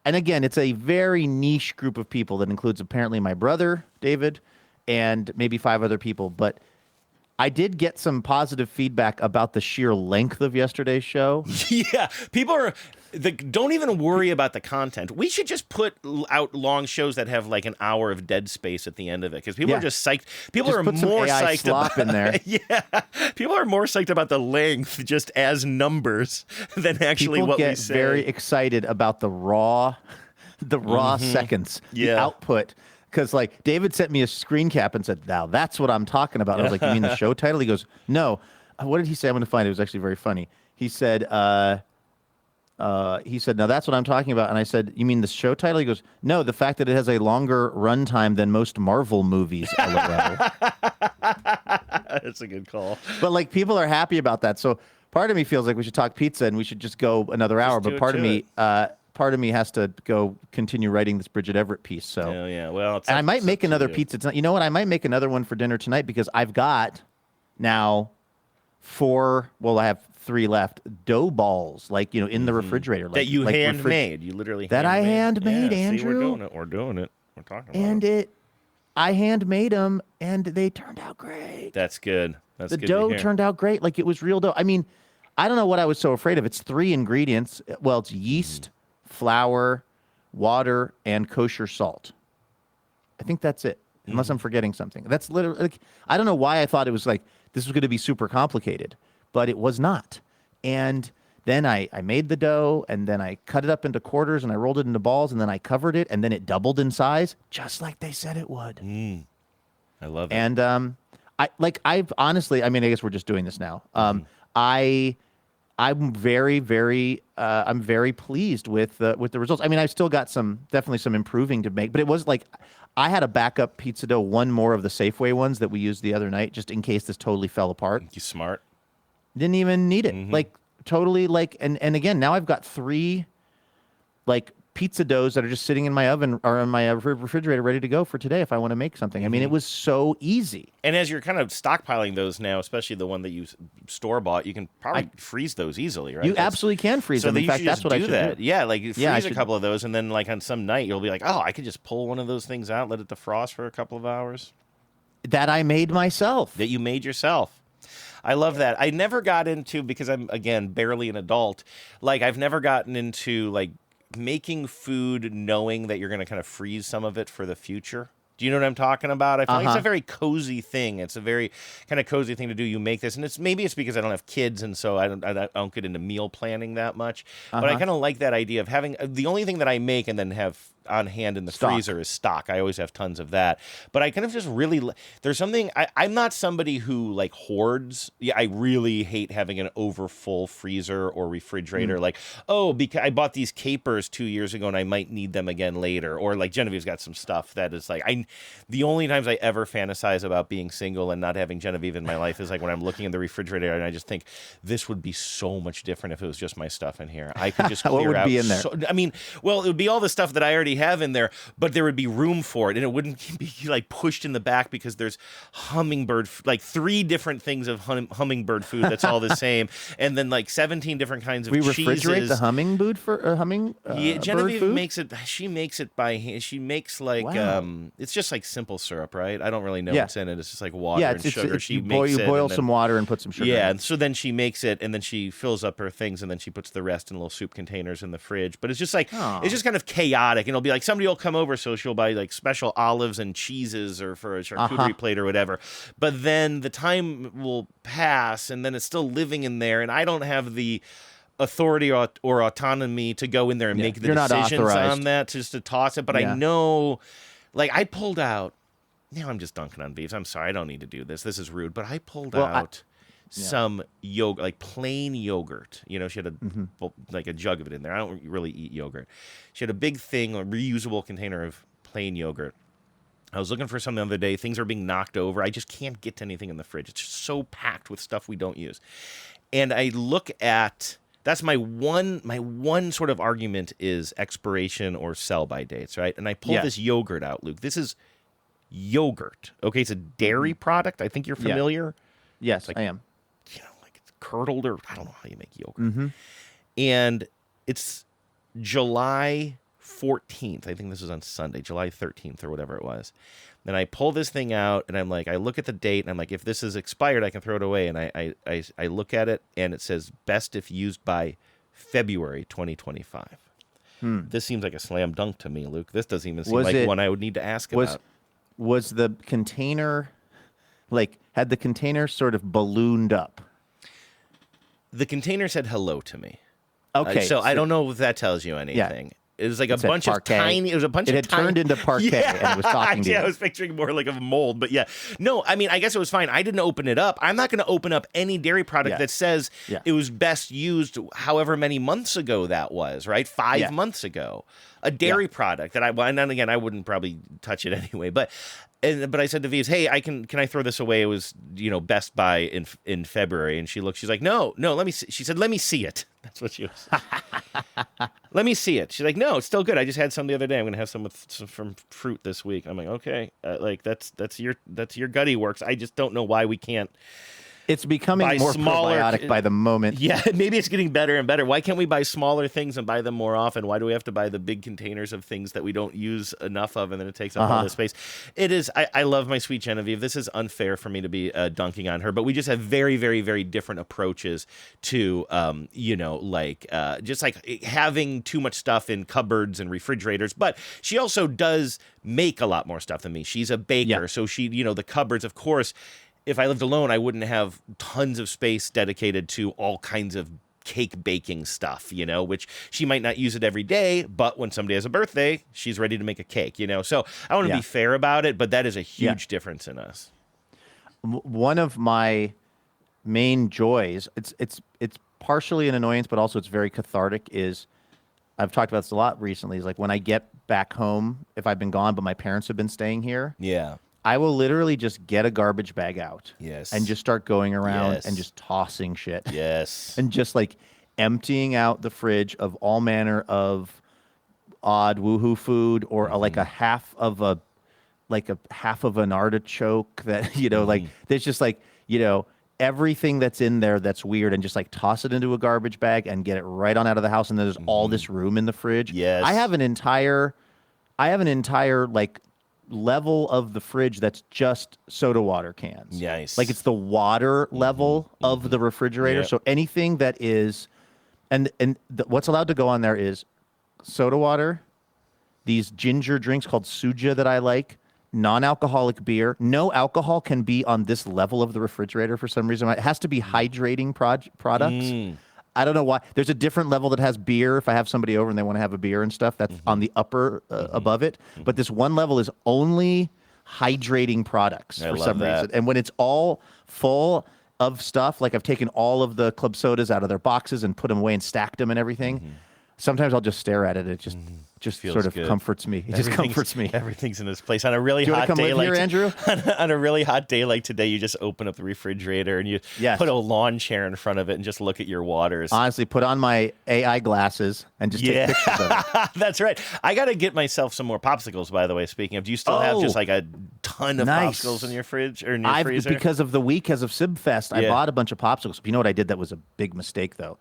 And again, it's a very niche group of people that includes apparently my brother, David, and maybe 5 other people. But I did get some positive feedback about the sheer length of yesterday's show.
Yeah, people don't even worry about the content. We should just put out long shows that have like an hour of dead space at the end of it because people are just psyched. People
just
are
put
more
some AI
psyched
slop
about
in there.
Yeah, people are more psyched about the length just as numbers than actually
people
what
get
we say.
Very excited about the raw seconds, the output. Because like David sent me a screen cap and said, "Now that's what I'm talking about." I was like, "You mean the show title?" He goes, "No." What did he say? I'm going to find it. It was actually very funny. He said, "Now that's what I'm talking about." And I said, "You mean the show title?" He goes, "No, the fact that it has a longer runtime than most Marvel movies." LOL.
That's a good call.
But like people are happy about that. So part of me feels like we should talk pizza and we should just go another hour. But part of me has to go continue writing this Bridget Everett piece. So
yeah. Well,
and I might make another pizza tonight. You know what? I might make another one for dinner tonight because I've got now 4. Well, I have 3 left. Dough balls, like in the refrigerator,
that you handmade. You literally
that I handmade, Andrew.
See, we're doing it. We're talking about
it. I handmade them, and they turned out great.
That's good. That's
the
good
dough
to hear.
turned out great. Like it was real dough. I mean, I don't know what I was so afraid of. It's 3 ingredients. Well, it's yeast, flour, water, and kosher salt. I think that's it, unless I'm forgetting something. That's literally, like, I don't know why I thought it was like, this was going to be super complicated, but it was not. And then I made the dough, and then I cut it up into quarters, and I rolled it into balls, and then I covered it, and then it doubled in size, just like they said it would.
I love it.
And I've honestly, I mean, I guess we're just doing this now. I'm very, very, I'm very pleased with the results. I mean, I've still got definitely some improving to make, but it was like, I had a backup pizza dough, one more of the Safeway ones that we used the other night, just in case this totally fell apart.
You smart.
Didn't even need it. Like totally and again, now I've got 3 like pizza doughs that are just sitting in my oven or in my refrigerator ready to go for today if I want to make something. I mean, it was so easy.
And as you're kind of stockpiling those now, especially the one that you store bought, you can probably freeze those easily, right?
You absolutely can freeze them. In fact, that's what I should do.
Yeah, like you freeze a couple of those, and then like on some night you'll be like, oh, I could just pull one of those things out, let it defrost for a couple of hours.
That I made myself.
That you made yourself. I love that. I never got into, because I'm, again, barely an adult, like I've never gotten into like making food knowing that you're going to kind of freeze some of it for the future. Do you know what I'm talking about? I feel like it's a very cozy thing. It's a very kind of cozy thing to do. You make this, and maybe it's because I don't have kids, and so I don't get into meal planning that much. But I kind of like that idea of having the only thing that I make and then have on hand in the freezer is stock. I always have tons of that. But I kind of just really, there's something, I'm not somebody who like hoards. Yeah, I really hate having an overfull freezer or refrigerator. Like, oh, because I bought these capers 2 years ago and I might need them again later. Or like Genevieve's got some stuff that is like, the only times I ever fantasize about being single and not having Genevieve in my life is like when I'm looking in the refrigerator and I just think this would be so much different if it was just my stuff in here. I could just clear
what would
out.
Be in there?
I mean, well, it would be all the stuff that I already have in there, but there would be room for it, and it wouldn't be like pushed in the back because there's hummingbird, like 3 different things of hummingbird food that's all the same, and then like 17 different kinds of cheeses.
We refrigerate the hummingbird for
yeah, Genevieve
bird food?
makes it. She makes it by hand. She makes like it's just like simple syrup, right? I don't really know what's in it. It's just like water and sugar.
You boil some water and put some sugar.
Yeah,
in.
and so then she makes it, and then she fills up her things, and then she puts the rest in little soup containers in the fridge. But it's just like it's just kind of chaotic, and it'll be like somebody will come over, so she'll buy like special olives and cheeses or for a charcuterie plate or whatever. But then the time will pass, and then it's still living in there, and I don't have the authority or autonomy to go in there and make the decisions on that, just to toss it. But I know, like I pulled out. Now I'm just dunking on beefs. I'm sorry, I don't need to do this. This is rude. But I pulled out some yogurt, like plain yogurt. You know, she had like a jug of it in there. I don't really eat yogurt. She had a big thing, a reusable container of plain yogurt. I was looking for some the other day. Things are being knocked over. I just can't get to anything in the fridge. It's just so packed with stuff we don't use. And I look at, that's my one sort of argument is expiration or sell-by dates, right? And I pulled this yogurt out, Luke. This is yogurt. Okay, it's a dairy product. I think you're familiar.
Yes,
like,
I am.
You know, like it's curdled, or I don't know how you make yogurt. And it's July 14th. I think this was on Sunday, July 13th or whatever it was. Then I pull this thing out, and I'm like, I look at the date, and I'm like, if this is expired, I can throw it away. And I look at it, and it says best if used by February 2025. This seems like a slam dunk to me, Luke. This doesn't even seem like one I would need to ask about.
Was the container, like, had the container sort of ballooned up?
The container said hello to me.
Okay.
So I don't know if that tells you anything. It was like
It
a
said
bunch of
parquet.
tiny. It was a bunch
It
of
had
tiny,
turned into parquet and it was talking to
yeah,
you.
I was picturing more like a mold, but yeah. No, I mean, I guess it was fine. I didn't open it up. I'm not going to open up any dairy product that says it was best used however many months ago that was, right? 5 months ago. A dairy product that and then again, I wouldn't probably touch it anyway, but I said to Vives, hey, can I throw this away? It was, Best Buy in February. And she's like, no, let me see. She said, let me see it. That's what she was. Let me see it. She's like, no, it's still good. I just had some the other day. I'm going to have some from fruit this week. I'm like, okay, that's your gutty works. I just don't know why we can't.
It's becoming more probiotic by the moment.
Yeah, maybe it's getting better and better. Why can't we buy smaller things and buy them more often? Why do we have to buy the big containers of things that we don't use enough of, and then it takes up all this space? It is. I love my sweet Genevieve. This is unfair for me to be dunking on her, but we just have very, very, very different approaches to, just like having too much stuff in cupboards and refrigerators. But she also does make a lot more stuff than me. She's a baker, so she, the cupboards, of course. If I lived alone, I wouldn't have tons of space dedicated to all kinds of cake baking stuff, which she might not use it every day, but when somebody has a birthday, she's ready to make a cake, So I want to be fair about it, but that is a huge difference in us.
One of my main joys, it's partially an annoyance, but also it's very cathartic, is I've talked about this a lot recently, is like when I get back home, if I've been gone, but my parents have been staying here.
Yeah.
I will literally just get a garbage bag out.
Yes.
And just start going around and just tossing shit.
Yes.
And just like emptying out the fridge of all manner of odd woohoo food, or like a half of an artichoke that, like there's just like, everything that's in there that's weird, and just like toss it into a garbage bag and get it right on out of the house. And there's all this room in the fridge.
Yes.
I have an entire like level of the fridge that's just soda water cans.
Nice.
Like it's the water level of the refrigerator.
Yep.
So anything that is, what's allowed to go on there is soda water, these ginger drinks called suja that I like, non-alcoholic beer. No alcohol can be on this level of the refrigerator for some reason. It has to be hydrating products. I don't know why. There's a different level that has beer. If I have somebody over and they want to have a beer and stuff, that's on the upper above it. But this one level is only hydrating products for some reason. And when it's all full of stuff, like I've taken all of the club sodas out of their boxes and put them away and stacked them and everything, sometimes I'll just stare at it. It just
feels
sort of
good.
comforts me. It just comforts me.
Everything's in its place. On a really
Do you
hot
want to come
day
live
like
here, Andrew?
on a really hot day like today, you just open up the refrigerator and you put a lawn chair in front of it and just look at your waters.
Honestly, put on my AI glasses and just take pictures of it.
That's right. I got to get myself some more popsicles, by the way. Speaking of, do you still have just like a ton of popsicles in your fridge or in your freezer?
Because of the weekends of SibFest, I bought a bunch of popsicles. You know what I did that was a big mistake, though?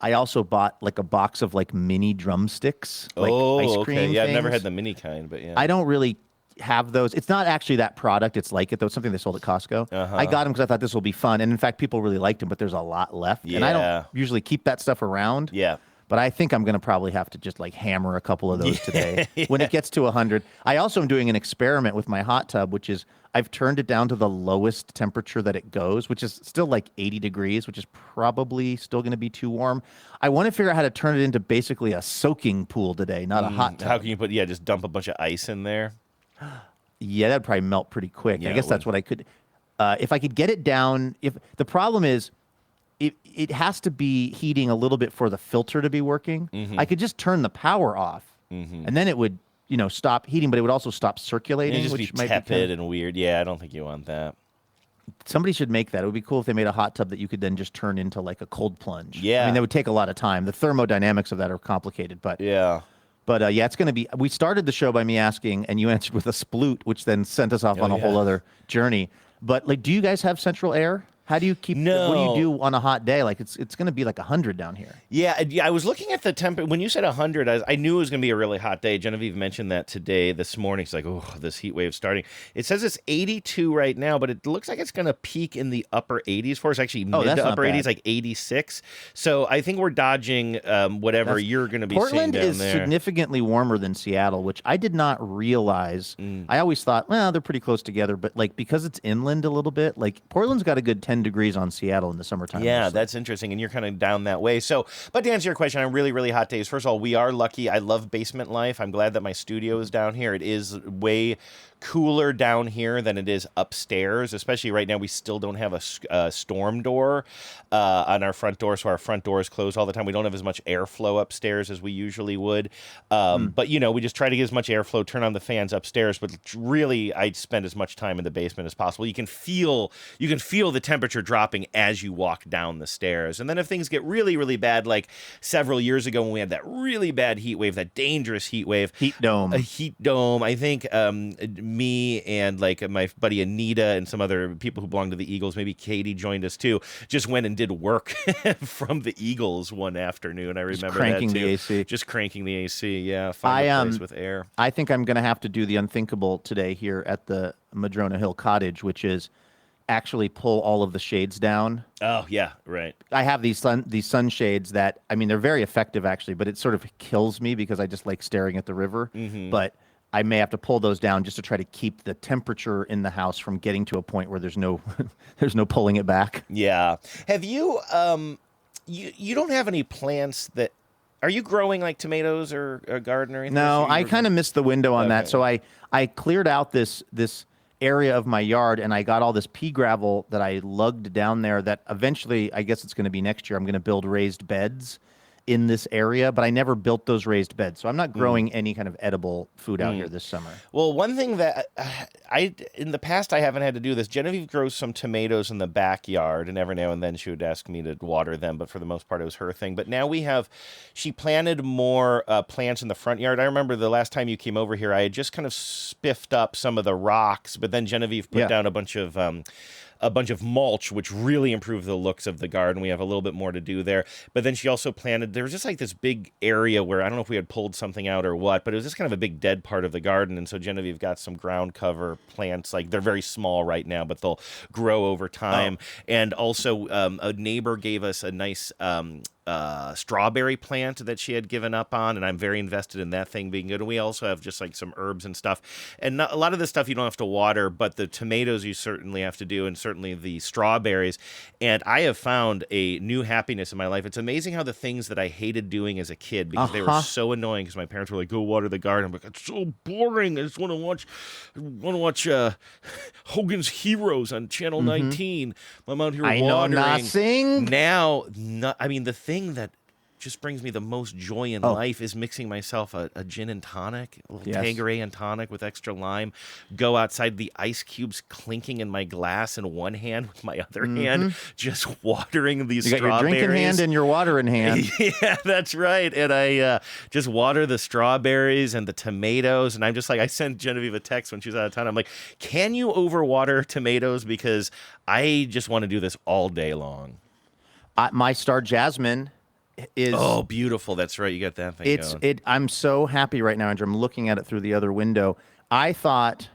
I also bought like a box of like mini drumsticks, like ice cream
Yeah, I've
things.
never had the mini kind, but yeah.
I don't really have those. It's not actually that product. It's like it, though. It's something they sold at Costco. I got them because I thought this will be fun. And in fact, people really liked them, but there's a lot left. And I don't usually keep that stuff around.
Yeah.
But I think I'm going to probably have to just like hammer a couple of those today when it gets to 100. I also am doing an experiment with my hot tub, which is I've turned it down to the lowest temperature that it goes, which is still like 80 degrees, which is probably still going to be too warm. I want to figure out how to turn it into basically a soaking pool today, not a hot tub.
How can you just dump a bunch of ice in there?
Yeah, that'd probably melt pretty quick.
Yeah,
I guess that's what I could. If I could get it down, if the problem is, it has to be heating a little bit for the filter to be working. I could just turn the power off, and then it would, stop heating, but it would also stop circulating,
It'd just
which
be
might
tepid
be
and weird. Yeah, I don't think you want that.
Somebody should make that. It would be cool if they made a hot tub that you could then just turn into like a cold plunge.
Yeah.
I mean, that would take a lot of time. The thermodynamics of that are complicated, but
yeah.
But it's going to be. We started the show by me asking, and you answered with a sploot, which then sent us off on a whole other journey. But like, do you guys have central air? How do you keep?
No.
What do you do on a hot day? Like it's going to be like 100 down here.
Yeah, I was looking at the temperature. When you said 100, I knew it was going to be a really hot day. Genevieve mentioned that this morning. She's like, oh, this heat wave starting. It says it's 82 right now, but it looks like it's going to peak in the upper 80s for us. Actually, mid to upper 80s, like 86. So I think we're dodging whatever you're going to be seeing down there.
Portland is significantly warmer than Seattle, which I did not realize. I always thought, well, they're pretty close together, but like because it's inland a little bit, like Portland's got a good 10 degrees on Seattle in the summertime.
Yeah,
mostly.
that's interesting, and you're kind of down that way. So, but to answer your question, on really, really hot days, first of all, we are lucky. I love basement life. I'm glad that my studio is down here. It is way cooler down here than it is upstairs, especially right now. We still don't have a storm door on our front door, so our front door is closed all the time. We don't have as much airflow upstairs as we usually would. But, you know, we just try to get as much airflow, turn on the fans upstairs, but really I spend as much time in the basement as possible. You can feel the temperature dropping as you walk down the stairs. And then if things get really, really bad, like several years ago when we had that really bad heat wave, that dangerous heat wave.
Heat dome.
A heat dome. I think me and like my buddy Anita and some other people who belong to the Eagles, maybe Katie joined us too, just went and did work from the Eagles one afternoon. I remember
just cranking
that too.
the AC.
Just cranking the AC, yeah. Find a place with air.
I think I'm going to have to do the unthinkable today here at the Madrona Hill Cottage, which is actually pull all of the shades down.
Oh, yeah, right.
I have these sunshades that, I mean, they're very effective actually, but it sort of kills me because I just like staring at the river.
Mm-hmm.
But I may have to pull those down just to try to keep the temperature in the house from getting to a point where there's no there's no pulling it back.
Yeah. Have you you don't have any plants that are you growing like tomatoes or a garden or anything?
No, I kind of missed the window on that. So I cleared out this area of my yard and I got all this pea gravel that I lugged down there that eventually, I guess it's going to be next year, I'm going to build raised beds in this area, but I never built those raised beds. So I'm not growing any kind of edible food out here this summer.
Well, one thing that in the past I haven't had to do this. Genevieve grows some tomatoes in the backyard, and every now and then she would ask me to water them, but for the most part it was her thing. But now she planted more plants in the front yard. I remember the last time you came over here, I had just kind of spiffed up some of the rocks, but then Genevieve put down a bunch of mulch, which really improved the looks of the garden. We have a little bit more to do there. But then she also planted, there was just like this big area where I don't know if we had pulled something out or what, but it was just kind of a big dead part of the garden. And so Genevieve got some ground cover plants. Like they're very small right now, but they'll grow over time. Oh. And also a neighbor gave us a nice strawberry plant that she had given up on, and I'm very invested in that thing being good. And we also have just like some herbs and stuff. And a lot of the stuff you don't have to water, but the tomatoes you certainly have to do, and certainly the strawberries. And I have found a new happiness in my life. It's amazing how the things that I hated doing as a kid, because they were so annoying, because my parents were like, go water the garden. I'm like, it's so boring. I just want to watch Hogan's Heroes on Channel 19. I'm out here watering.
I know nothing.
Now, I mean, the thing that just brings me the most joy in life is mixing myself a gin and tonic, a little Tanqueray and tonic with extra lime, go outside, the ice cubes clinking in my glass in one hand, with my other hand just watering these strawberries.
You got your drinking hand and your watering hand.
Yeah, that's right. And I just water the strawberries and the tomatoes, and I'm just like, I sent Genevieve a text when she was out of town. I'm like, can you overwater tomatoes? Because I just want to do this all day long.
My star jasmine is
beautiful. That's right. You got that thing going.
I'm so happy right now, Andrew. I'm looking at it through the other window. I thought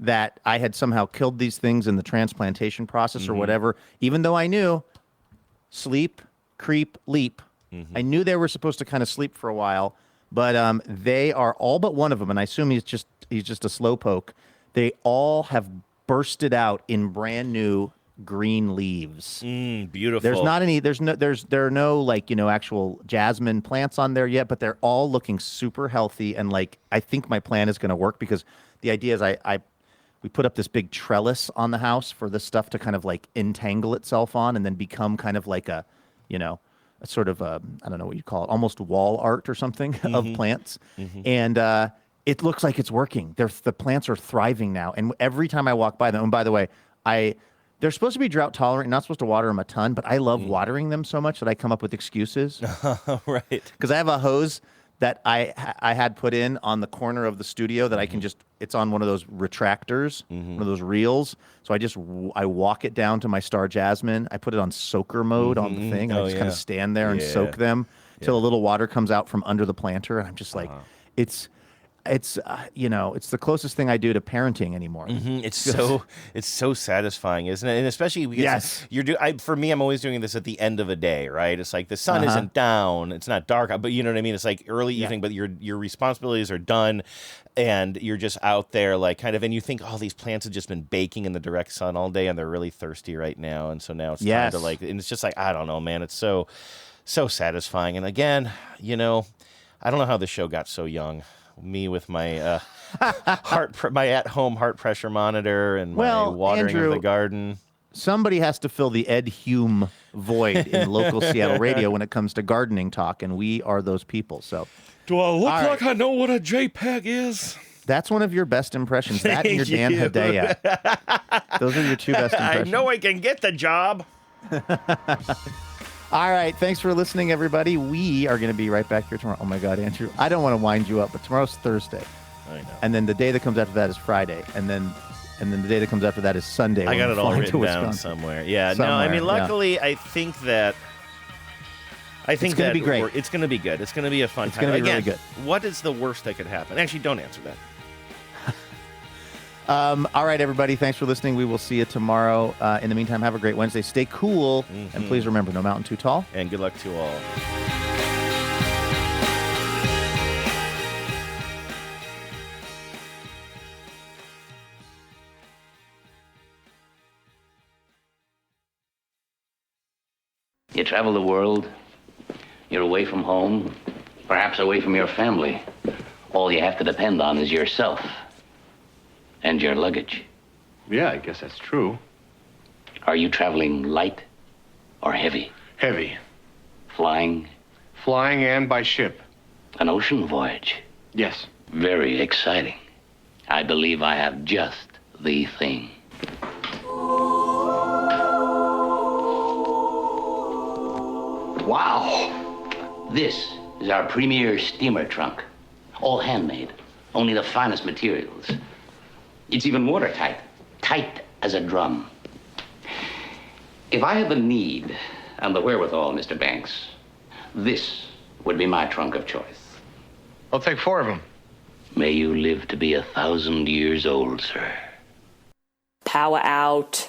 that I had somehow killed these things in the transplantation process or whatever, even though I knew sleep, creep, leap. I knew they were supposed to kind of sleep for a while, but they are all but one of them, and I assume he's just a slowpoke. They all have bursted out in brand new green leaves.
Beautiful.
There are no like, actual jasmine plants on there yet, but they're all looking super healthy. And like, I think my plan is going to work, because the idea is we put up this big trellis on the house for this stuff to kind of like entangle itself on and then become kind of like a sort of I don't know what you call it, almost wall art or something of plants. And it looks like it's working. The plants are thriving now. And every time I walk by them, and by the way, they're supposed to be drought tolerant. You're not supposed to water them a ton, but I love watering them so much that I come up with excuses.
Right.
Because I have a hose that I had put in on the corner of the studio that I can it's on one of those retractors, one of those reels. So I walk it down to my star jasmine. I put it on soaker mode on the thing. I just kind of stand there and soak them till a little water comes out from under the planter. And I'm just like, it's it's the closest thing I do to parenting anymore.
It's so satisfying, isn't it? And especially because for me, I'm always doing this at the end of a day, right? It's like the sun isn't down, it's not dark, but you know what I mean? It's like early evening, but your responsibilities are done, and you're just out there like kind of, and you think, oh, these plants have just been baking in the direct sun all day and they're really thirsty right now. And so now it's time to like, and it's just like, I don't know, man. It's so satisfying. And again, I don't know how the show got so young. Me with my my at-home heart pressure monitor and my watering of the garden.
Somebody has to fill the Ed Hume void in local Seattle radio when it comes to gardening talk, and we are those people. So,
do I look like I know what a JPEG is?
That's one of your best impressions. That and your Dan Hedaya. Those are your two best impressions.
I know I can get the job.
All right. Thanks for listening, everybody. We are going to be right back here tomorrow. Oh, my God, Andrew. I don't want to wind you up, but tomorrow's Thursday.
I know.
And then the day that comes after that is Friday. And then the day that comes after that is Sunday.
I got it all written down somewhere. Yeah. No, I mean, luckily, I think it's going to be great. It's going to be good. It's going to be a fun time.
It's going to be really good.
What is the worst that could happen? Actually, don't answer that.
All right, everybody. Thanks for listening. We will see you tomorrow. In the meantime, have a great Wednesday. Stay cool. And please remember, no mountain too tall.
And good luck to all.
You travel the world. You're away from home, perhaps away from your family. All you have to depend on is yourself. And your luggage.
Yeah, I guess that's true.
Are you traveling light or heavy?
Heavy.
Flying?
Flying and by ship.
An ocean voyage?
Yes.
Very exciting. I believe I have just the thing. Wow! This is our premier steamer trunk. All handmade. Only the finest materials. It's even watertight, tight as a drum. If I had the need and the wherewithal, Mr. Banks, this would be my trunk of choice.
I'll take 4 of them.
May you live to be 1,000 years old, sir.
Power out.